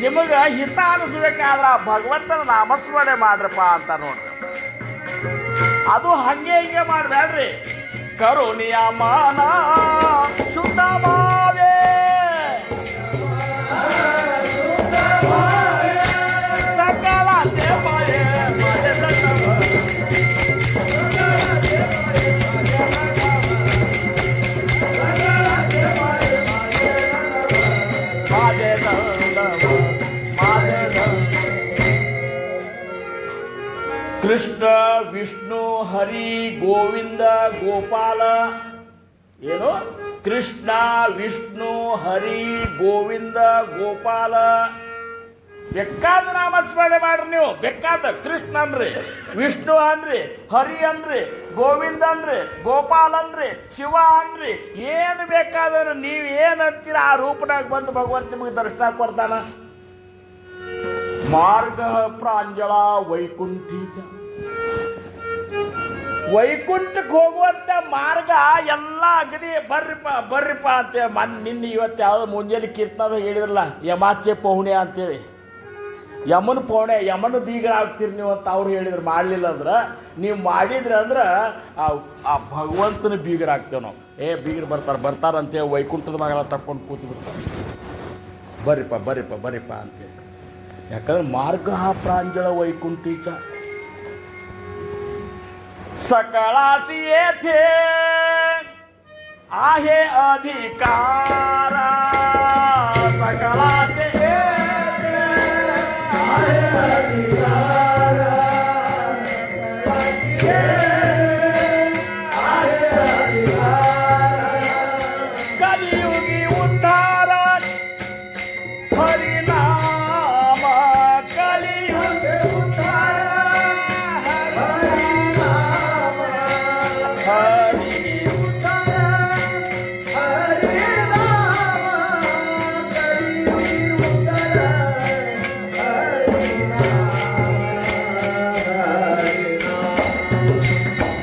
ನಿಮಗೆ ಹಿತ ಅನಿಸ್ಬೇಕಾದ್ರ ಭಗವಂತನ ನಾಮಸ್ಮರಣೆ ಮಾಡ್ರಪ್ಪ ಅಂತ ನೋಡ್ರಿ. ಅದು ಹಂಗೆ ಹಿಂಗೆ ಮಾಡಬೇಡ್ರಿ. ಕರುಣಿಯ ಮಾನ ಶುದ್ಧ ಭಾವೇ ಸಕಲ ದೇವಯೇ ಕೃಷ್ಣ ವಿಷ್ಣು ಹರಿ ಗೋವಿಂದ ಗೋಪಾಲ ಏನು ಕೃಷ್ಣ ವಿಷ್ಣು ಹರಿ ಗೋವಿಂದ ಗೋಪಾಲ ಬೇಕಾದ ನಾಮಸ್ಮರಣೆ ಮಾಡ್ರಿ ನೀವು ಬೇಕಾದ ಕೃಷ್ಣ ಅನ್ರಿ ವಿಷ್ಣು ಅನ್ರಿ ಹರಿ ಅನ್ರಿ ಗೋವಿಂದ ಅನ್ರಿ ಗೋಪಾಲ ಅನ್ರಿ ಶಿವ ಅನ್ರಿ ಏನು ಬೇಕಾದ್ರೆ ನೀವು ಏನು ಅಂತೀರ ಆ ರೂಪನಾಗ ಬಂದು ಭಗವಂತ ನಿಮಗೆ ದರ್ಶನ ಕೊಡ್ತಾನ ಮಾರ್ಗ ಪ್ರಾಂಜಲ ವೈಕುಂಠೀಚ ವೈಕುಂಠಕ್ಕೆ ಹೋಗುವಂತ ಮಾರ್ಗ ಎಲ್ಲ ಅಗದಿ ಬರ್ರಿಪ್ಪ ಅಂತೇಳಿ ನಿನ್ನ ಇವತ್ತು ಯಾವ್ದು ಮುಂಜಾನೆ ಕೀರ್ತನದ ಹೇಳಿದ್ರಲ್ಲ ಯಮಾಚೆ ಪೌಣೆ ಅಂತೇಳಿ ಯಮನ ಪೌಣೆ ಯಮನ ಬೀಗರ ಆಗ್ತೀರಿ ನೀವು ಅಂತ ಅವ್ರು ಹೇಳಿದ್ರು ಮಾಡಲಿಲ್ಲ ಅಂದ್ರೆ ನೀವು ಮಾಡಿದ್ರಿ ಅಂದ್ರೆ ಆ ಭಗವಂತನ ಬೀಗರ ಆಗ್ತೇವೆ ನಾವು ಬೀಗರು ಬರ್ತಾರಂತೇಳಿ ವೈಕುಂಠದ ಮಗಳ ತಕ್ಕೊಂಡು ಕೂತು ಬಿಡ್ತಾರೆ ಬರ್ರಿಪ್ಪ ಅಂತೇಳಿ ಯಾಕಂದ್ರೆ ಮಾರ್ಗ ಪ್ರಾಂಜಳ ವೈಕುಂಠೀಚ सकळासी येथे आहे अधिकार सकळाचे येथे आहे अधिकार कलियुगी उद्धार हरिनाम कलियुगी उद्धार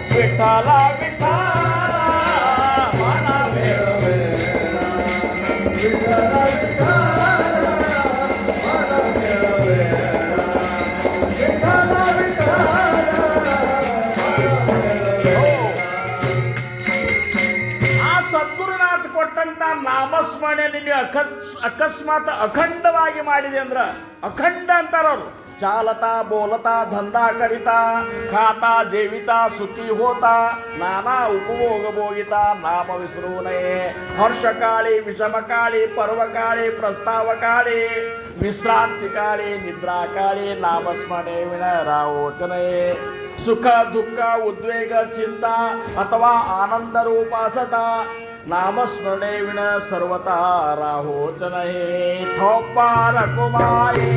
विठाला विठाला मना भेळवे विठाला विठाला मना भेळवे विठाला विठाला ಆ ಸದ್ಗುರುನಾಥ ಕೊಟ್ಟಂತ ನಾಮಸ್ಮರಣೆ ನೀವು ಅಕಸ್ಮಾತ್ ಅಖಂಡವಾಗಿ ಮಾಡಿದೆ ಅಂದ್ರ ಅಖಂಡ ಅಂತಾರವ್ರು चालता बोलता धंदा करिता खाता जेविता सुखी होता नाना उपभोग भोगिता नाम विसरू नये हर्षकाळी विषमकाळी पर्वकाळी प्रस्तावकाळी विश्रांतिकाळी निद्राकाळी नामस्मरणे विना राहोच नये सुख दुःख उद्वेग चिंता अथवा आनंद रूपासता नामस्मरणे विना सर्वता राहोच नये ठोपा रकुमाई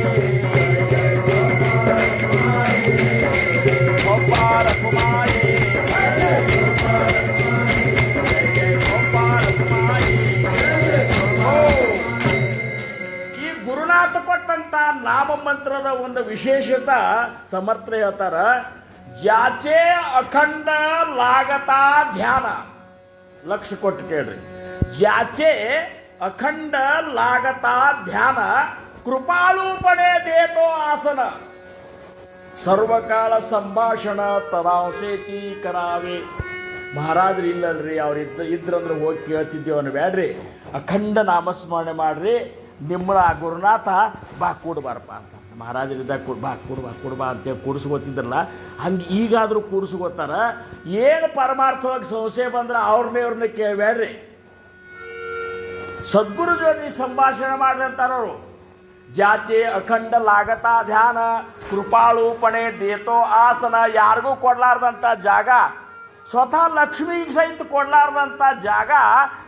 ಈ ಗುರುನಾಥ ಕೊಟ್ಟಂತ ನಾಮ ಮಂತ್ರದ ಒಂದು ವಿಶೇಷತೆ ಸಮರ್ಥ ಹೇಳ್ತಾರ ಜಾಚೆ ಅಖಂಡ लागता ಧ್ಯಾನ ಲಕ್ಷ ಕೊಟ್ಟು ಕೇಳ್ರಿ ಜಾಚೆ अखंड लागता ध्यान कृपाळूपणे देतो आसन ಸರ್ವಕಾಲ ಸಂಭಾಷಣ ತದಾಂಶೇತಿ ಕರಾವೆ ಮಹಾರಾಜರು ಇಲ್ಲಲ್ರಿ ಅವ್ರು ಇದ್ರಂದ್ರೆ ಹೋಗಿ ಕೇಳ್ತಿದ್ದೇವೆ ಅವನು ಬೇಡ್ರಿ ಅಖಂಡ ನಾಮಸ್ಮರಣೆ ಮಾಡ್ರಿ ನಿಮ್ಮ ಗುರುನಾಥ ಬಾ ಕೂಡಬಾರಪ್ಪ ಅಂತ ಮಹಾರಾಜರಿದ್ದಾಗ ಕೂಡ್ಬಾ ಅಂತೇಳಿ ಕೂಡಿಸ್ಕೋತಿದ್ರಲ್ಲ ಹಂಗೆ ಈಗಾದರೂ ಕೂಡಿಸ್ಕೋತಾರ ಏನು ಪರಮಾರ್ಥವಾಗಿ ಸಂಶಯ ಬಂದ್ರೆ ಅವ್ರನ್ನ ಕೇಳಬೇಡ್ರಿ ಸದ್ಗುರು ಜೊತೆ ಸಂಭಾಷಣೆ ಮಾಡ್ರಂತಾರವರು ಜಾಚೆ ಅಖಂಡ लागता ಧ್ಯಾನ ಕೃಪಾಳೂಪಣೆ ದೇತೋ ಆಸನ ಯಾರಿಗೂ ಕೊಡ್ಲಾರ್ದಂಥ ಜಾಗ ಸ್ವತಃ ಲಕ್ಷ್ಮಿಗೆ ಸಹಿತ ಕೊಡ್ಲಾರ್ದಂಥ ಜಾಗ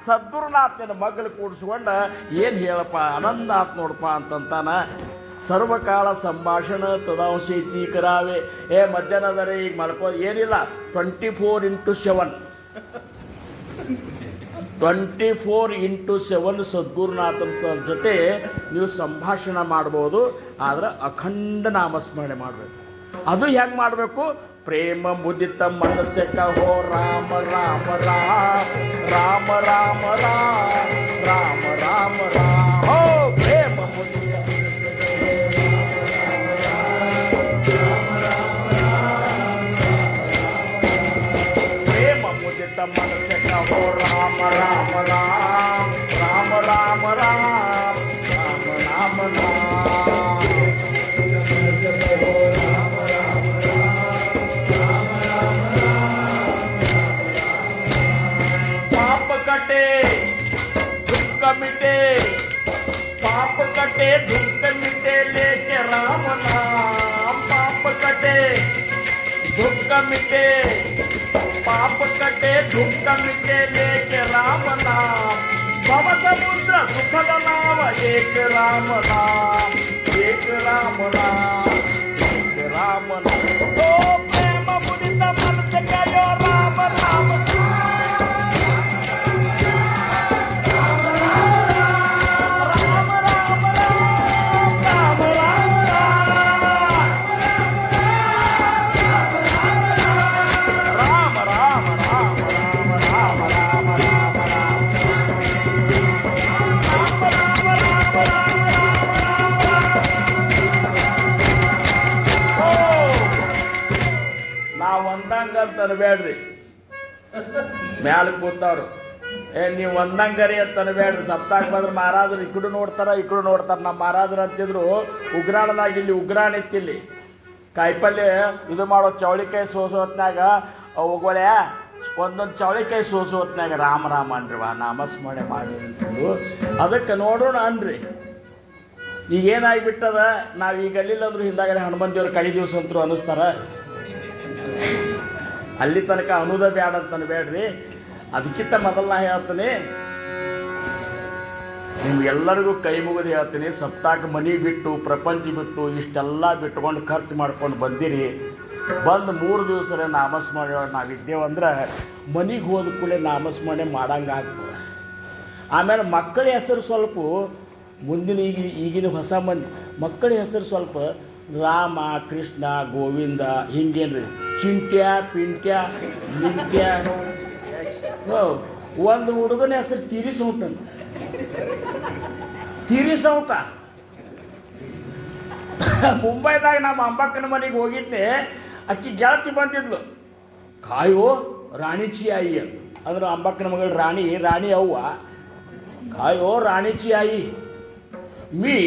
ಸದ್ಗುರುನಾಥನ ಮಗಳು ಕೂಡಿಸ್ಕೊಂಡು ಏನು ಹೇಳಪ್ಪ ಆನಂದ ಆತ್ ನೋಡಪ್ಪ ಅಂತಂತಾನ ಸರ್ವಕಾಲ ಸಂಭಾಷಣ ತದಾಂಶೇಚಿ ಕರಾವೆ ಮಧ್ಯಾಹ್ನದರೆ ಈಗ ಮಲ್ಕೋ ಏನಿಲ್ಲ 24x7 24x7 ಸದ್ಗುರುನಾಥನ ಜೊತೆ ನೀವು ಸಂಭಾಷಣೆ ಮಾಡ್ಬೋದು ಆದರೆ ಅಖಂಡ ನಾಮಸ್ಮರಣೆ ಮಾಡಬೇಕು ಅದು ಹೆಂಗೆ ಮಾಡಬೇಕು ಪ್ರೇಮ ಮುದಿತ ಮನಸ್ಸಕ ಹೋ ರಾಮ ರಾಮ ರಾಮ ರಾಮ ರಾಮ ರಾಮ ರಾಮ ರಾಮ ಹೋ ಪ್ರೇಮ ಮುದಿತ ಪ್ರೇಮ ಮುದಿತ ಮನಸ್ಸ ರಾಮ ರಾಮ ರಾಮ ರಾಮ ರಾಮ ರಾಮ ಪಾಪ ಕಟೆ ದುಃಖ ಮಿಟೆ पाप कटे दुख मिटे लेके राम नाम पाप कटे दुख मिटे पाप कटे दुख मिटे लेके राम नाम भव समुद्र सुखद नाम एक राम नाम एक राम नाम एक राम नाम ओ प्रेम मुदित मन से करो राम राम ಅಂತ ಅನ್ಬೇಡ್ರಿ ಮ್ಯಾಲ ಕೂತವ್ರು ನೀವು ಒಂದಂಗರಿ ಅಂತ ಅನ್ಬೇಡ್ರಿ ಸತ್ತಾಗ ಬಂದ್ರೆ ಮಹಾರಾಜರು ಈ ಕಡೆ ನೋಡ್ತಾರ ನಮ್ಮ ಮಹಾರಾಜರು ಅಂತಿದ್ರು ಉಗ್ರಾಣದಾಗ ಇಲ್ಲಿ ಉಗ್ರಾಣ ಇತ್ತಿಲ್ಲಿ ಕಾಯಿಪಲ್ಯ ಇದು ಮಾಡೋ ಚೌಳಿಕಾಯಿ ಸೋಸೋ ಹೊತ್ನಾಗ ಹೋಗೋಳೆ ಒಂದೊಂದು ಚೌಳಿಕಾಯಿ ಸೋಸೋ ಹೊತ್ನಾಗ ರಾಮ ರಾಮ ಅನ್ರಿವ ನಾಮಸ್ಮರಣೆ ಮಾಡಿ ಅಂತಂದು ಅದಕ್ಕೆ ನೋಡೋಣ ಅನ್ರಿ ಈಗೇನಾಗಿಬಿಟ್ಟದ ನಾವು ಈಗ ಅಲ್ಲಿಲ್ಲ ಅಂದ್ರು ಹಿಂದಾಗಡೆ ಹನುಮಂತ ದೇವ್ರು ಕಡಿ ದಿವಸ ಅಂತರು ಅನ್ನಿಸ್ತಾರ ಅಲ್ಲಿ ತನಕ ಅನ್ನೋದ ಬ್ಯಾಡ ಅಂತ ಅನ್ಬೇಡ್ರಿ ಅದಕ್ಕಿಂತ ಮೊದಲು ನಾ ಹೇಳ್ತೀನಿ ನಿಮ್ಗೆಲ್ಲರಿಗೂ ಕೈ ಮುಗಿದು ಹೇಳ್ತೀನಿ ಸಪ್ತಾಕ ಮನೆ ಬಿಟ್ಟು ಪ್ರಪಂಚ ಬಿಟ್ಟು ಇಷ್ಟೆಲ್ಲ ಬಿಟ್ಕೊಂಡು ಖರ್ಚು ಮಾಡ್ಕೊಂಡು ಬಂದಿರಿ ಬಂದು 3 ದಿವಸ ನಾಮಸ್ಮರಣೆ ನಾವಿದ್ದೇವಂದ್ರೆ ಮನೆಗೆ ಹೋದ ಕೂಡಲೇ ನಾಮಸ್ಮರಣೆ ಮಾಡಂಗೆ ಆಗ್ತದೆ ಆಮೇಲೆ ಮಕ್ಕಳ ಹೆಸರು ಸ್ವಲ್ಪ ಮುಂದಿನ ಈಗಿನ ಹೊಸ ಮಂದಿ ಮಕ್ಕಳ ಹೆಸರು ಸ್ವಲ್ಪ ರಾಮ ಕೃಷ್ಣ ಗೋವಿಂದ ಹಿಂಗೇನ್ರಿ ಚಿಂಟ್ಯ ಪಿಂಟ್ಯ ಮಿಂಟ್ಯ ಒಂದು ಹುಡುಗನ ಹೆಸರು ತೀರಿಸೌಟ ಮುಂಬೈದಾಗ ನಮ್ಮ ಅಂಬಕ್ಕನ ಮನೆಗೆ ಹೋಗಿದ್ದೆ ಅಕ್ಕಿ ಗೆಳತಿ ಬಂದಿದ್ಲು ಕಾಯೋ ರಾಣಿಚಿ ಆಯಿ ಅಂದ್ರೆ ಅಂಬಕ್ಕನ ಮಗಳು ರಾಣಿ ಅವ್ವ ಕಾಯೋ ರಾಣಿಚಿ ಆಯಿ मी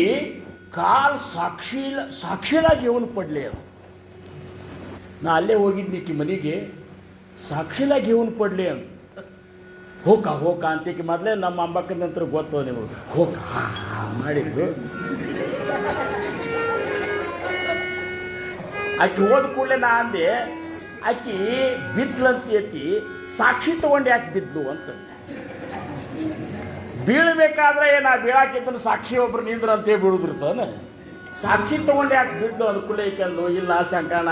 काल साक्षीला घेऊन पडले ನಾ ಅಲ್ಲೇ ಹೋಗಿದ್ನಿ ಕಿ ಮನೆಗೆ ಸಾಕ್ಷಿಲ घेऊन पडले ಹೋಕ ಅಂತಿಕೆ ಮೊದಲೇ ನಮ್ಮ ಅಂಬಕ್ಕನ ನಂತರ ಗೊತ್ತು ನಿಮಗೆ ಹೋಕ ಮಾಡಿದ್ರು ಆಕಿ ಹೋದ ಕೂಡಲೇ ನಾ ಅಂದೆ ಆಕಿ ಬಿದ್ಲಂತೇತಿ ಸಾಕ್ಷಿ ತಗೊಂಡು ಯಾಕೆ ಬಿದ್ಲು ಅಂತ ಬೀಳಬೇಕಾದ್ರೆ ನಾ ಬೀಳಾಕಿದ್ದನು ಸಾಕ್ಷಿ ಒಬ್ರು ನಿಂದ್ರಂತೆ ಬೀಳುದಿರ್ತಾನ ಸಾಕ್ಷಿ ತಗೊಂಡು ಯಾಕೆ ಬಿಡ್ಲು ಅನುಕೂಲ ಐಕಂದು ಇಲ್ಲ ಶಂಕರಣ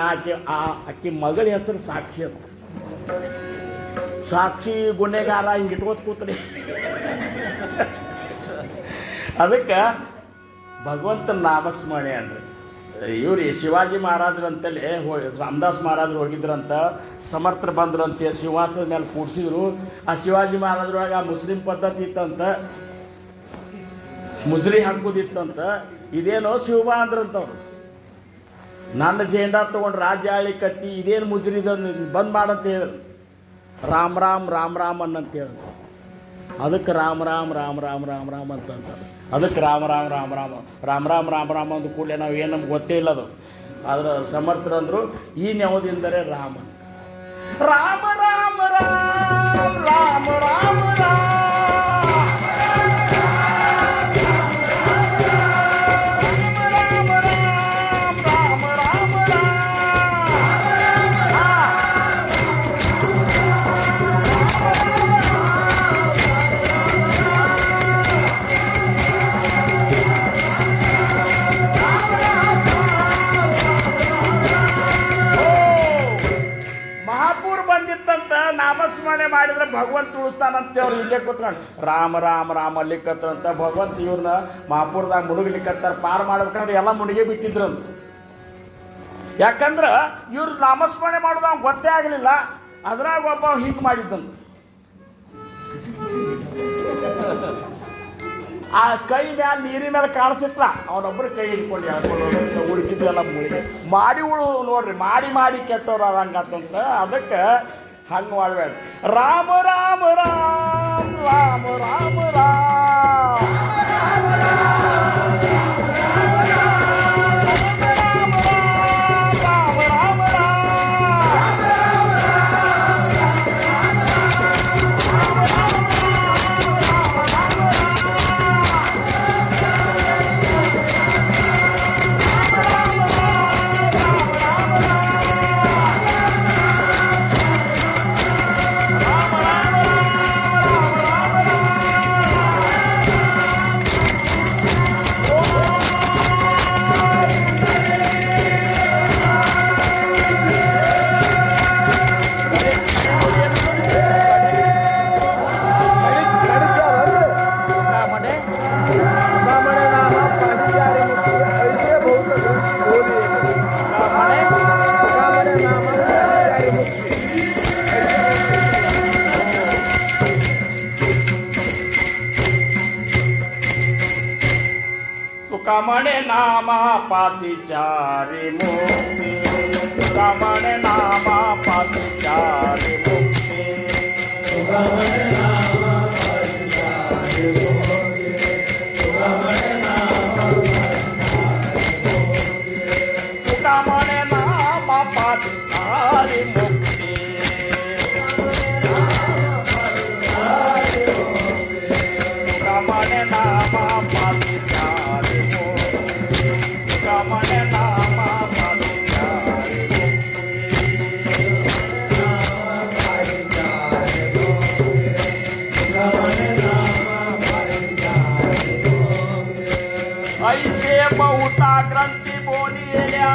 ಆಕಿ ಮಗಳ ಹೆಸರು ಸಾಕ್ಷಿ ಅಂತ ಸಾಕ್ಷಿ ಗುನ್ನೆಗಾರ ಹಿಂಗೆ ಇಟ್ಕೋತ ಕೂತ್ರಿ ಅದಕ್ಕೆ ಭಗವಂತನ ನಾಮಸ್ಮರಣೆ ಅನ್ರಿ ಇವ್ರಿ ಶಿವಾಜಿ ಮಹಾರಾಜರು ಅಂತೇಳಿ ರಾಮದಾಸ್ ಮಹಾರಾಜರು ಹೋಗಿದ್ರಂತ ಸಮರ್ಥರು ಬಂದ್ರಂತೆ ಸಿಂಹಾಸನದ ಮೇಲೆ ಕೂಡಿಸಿದ್ರು ಆ ಶಿವಾಜಿ ಮಹಾರಾಜರೊಳಗೆ ಆ ಮುಸ್ಲಿಂ ಪದ್ಧತಿ ಇತ್ತಂತ ಮುಜ್ರಿ ಹಾಕೋದಿತ್ತಂತ ಇದೇನೋ ಶಿವಬ ಅಂದ್ರಂತವ್ರು ನನ್ನ ಜೇಂಡಾ ತೊಗೊಂಡು ರಾಜ್ಯ ಆಳಿ ಕತ್ತಿ ಇದೇನು ಮುಜ್ರಿ ಬಂದ್ ಮಾಡಂತ ಹೇಳಿದ್ರು ರಾಮ್ ರಾಮ್ ಅನ್ನಂತ ಹೇಳಿದ್ರು ಅದಕ್ಕೆ ರಾಮ್ ಅಂತ ಅದಕ್ಕೆ ರಾಮ್ ಅಂದ ಕೂಡಲೇ ನಾವು ಏನು ನಮ್ಗೆ ಗೊತ್ತೇ ಇಲ್ಲ ಅದು ಆದ್ರೆ ಸಮರ್ಥರಂದ್ರು ಈ ನ್ಯಾವದಿಂದರೆ ರಾಮ ರಾಮ ರಾಮ ರಾಮ ರಾಮ ರಾಮ ರಾಮ ನಾಮಸ್ಮರಣೆ ಮಾಡಿದ್ರೆ ಭಗವಂತ ಉಳಿಸ್ತಾನಂತೆ ಅವ್ರು ಇಲ್ಲೇ ಕೂತ್ಕೊಂಡು ರಾಮ ಅಲ್ಲಿಕತ್ತಂತ ಭಗವಂತ ಇವ್ರನ್ನ ಮಹಾಪುರದಾಗ ಮುಳುಗಲಿಕ್ಕತ್ತಾರ ಪಾರು ಮಾಡ್ಬೇಕಂದ್ರೆ ಎಲ್ಲ ಮುಳುಗೇ ಬಿಟ್ಟಿದ್ರಂತ ಯಾಕಂದ್ರೆ ಇವ್ರು ನಾಮಸ್ಮರಣೆ ಮಾಡೋದು ಅವ್ನು ಗೊತ್ತೇ ಆಗಲಿಲ್ಲ ಅದ್ರಾಗ ಒಬ್ಬ ಹಿಂಗೆ ಮಾಡಿದ್ದಂತ ಆ ಕೈ ಮ್ಯಾಲ ನೀರಿನ ಮೇಲೆ ಕಾಣಿಸಿತ್ಲ ಅವನೊಬ್ಬರು ಕೈ ಹಿಡ್ಕೊಂಡು ಹುಡುಕಿದ್ದು ಎಲ್ಲ ಮಾಡಿ ನೋಡ್ರಿ ಮಾಡಿ ಕೆಟ್ಟವ್ರು ಹಂಗಂತ ಅದಕ್ಕೆ ಹಂಗೆ ಮಾಡಬೇಡ ರಾಮ तुका म्हणे नामा पासी चारी मुक्ती तुका म्हणे नामा पासी चारी मुक्ती तुका म्हणे नामा पासी चारी मुक्ती तुका म्हणे नामा तुका म्हणे नामा पासी चारी मुक्ती तुका म्हणे नामा पासी चारी मुक्ती तुका म्हणे नामा पासी चारी ऐसे बहुता ग्रंथी बोलिल्या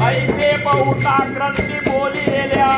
ऐसे बहुता ग्रंथी बोलिल्या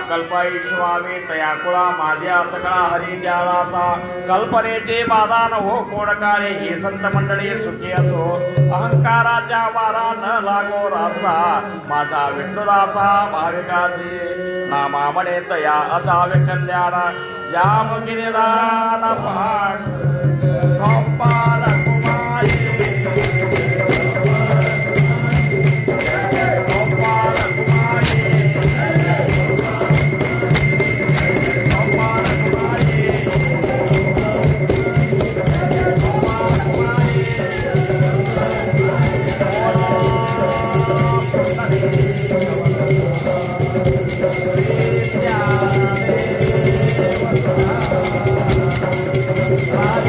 कल्पईश्वामी तया कुळा माझ्या सगळा हरीच्या दासा कल्पनेचे बाधा न हो कोण काळे ही संत मंडळी सुखी असो अहंकाराच्या वारा न लागो रासा माझा विष्णुदासा भाविकासी नामा म्हणे तया असावे कल्याण या मुखी निदान पाठ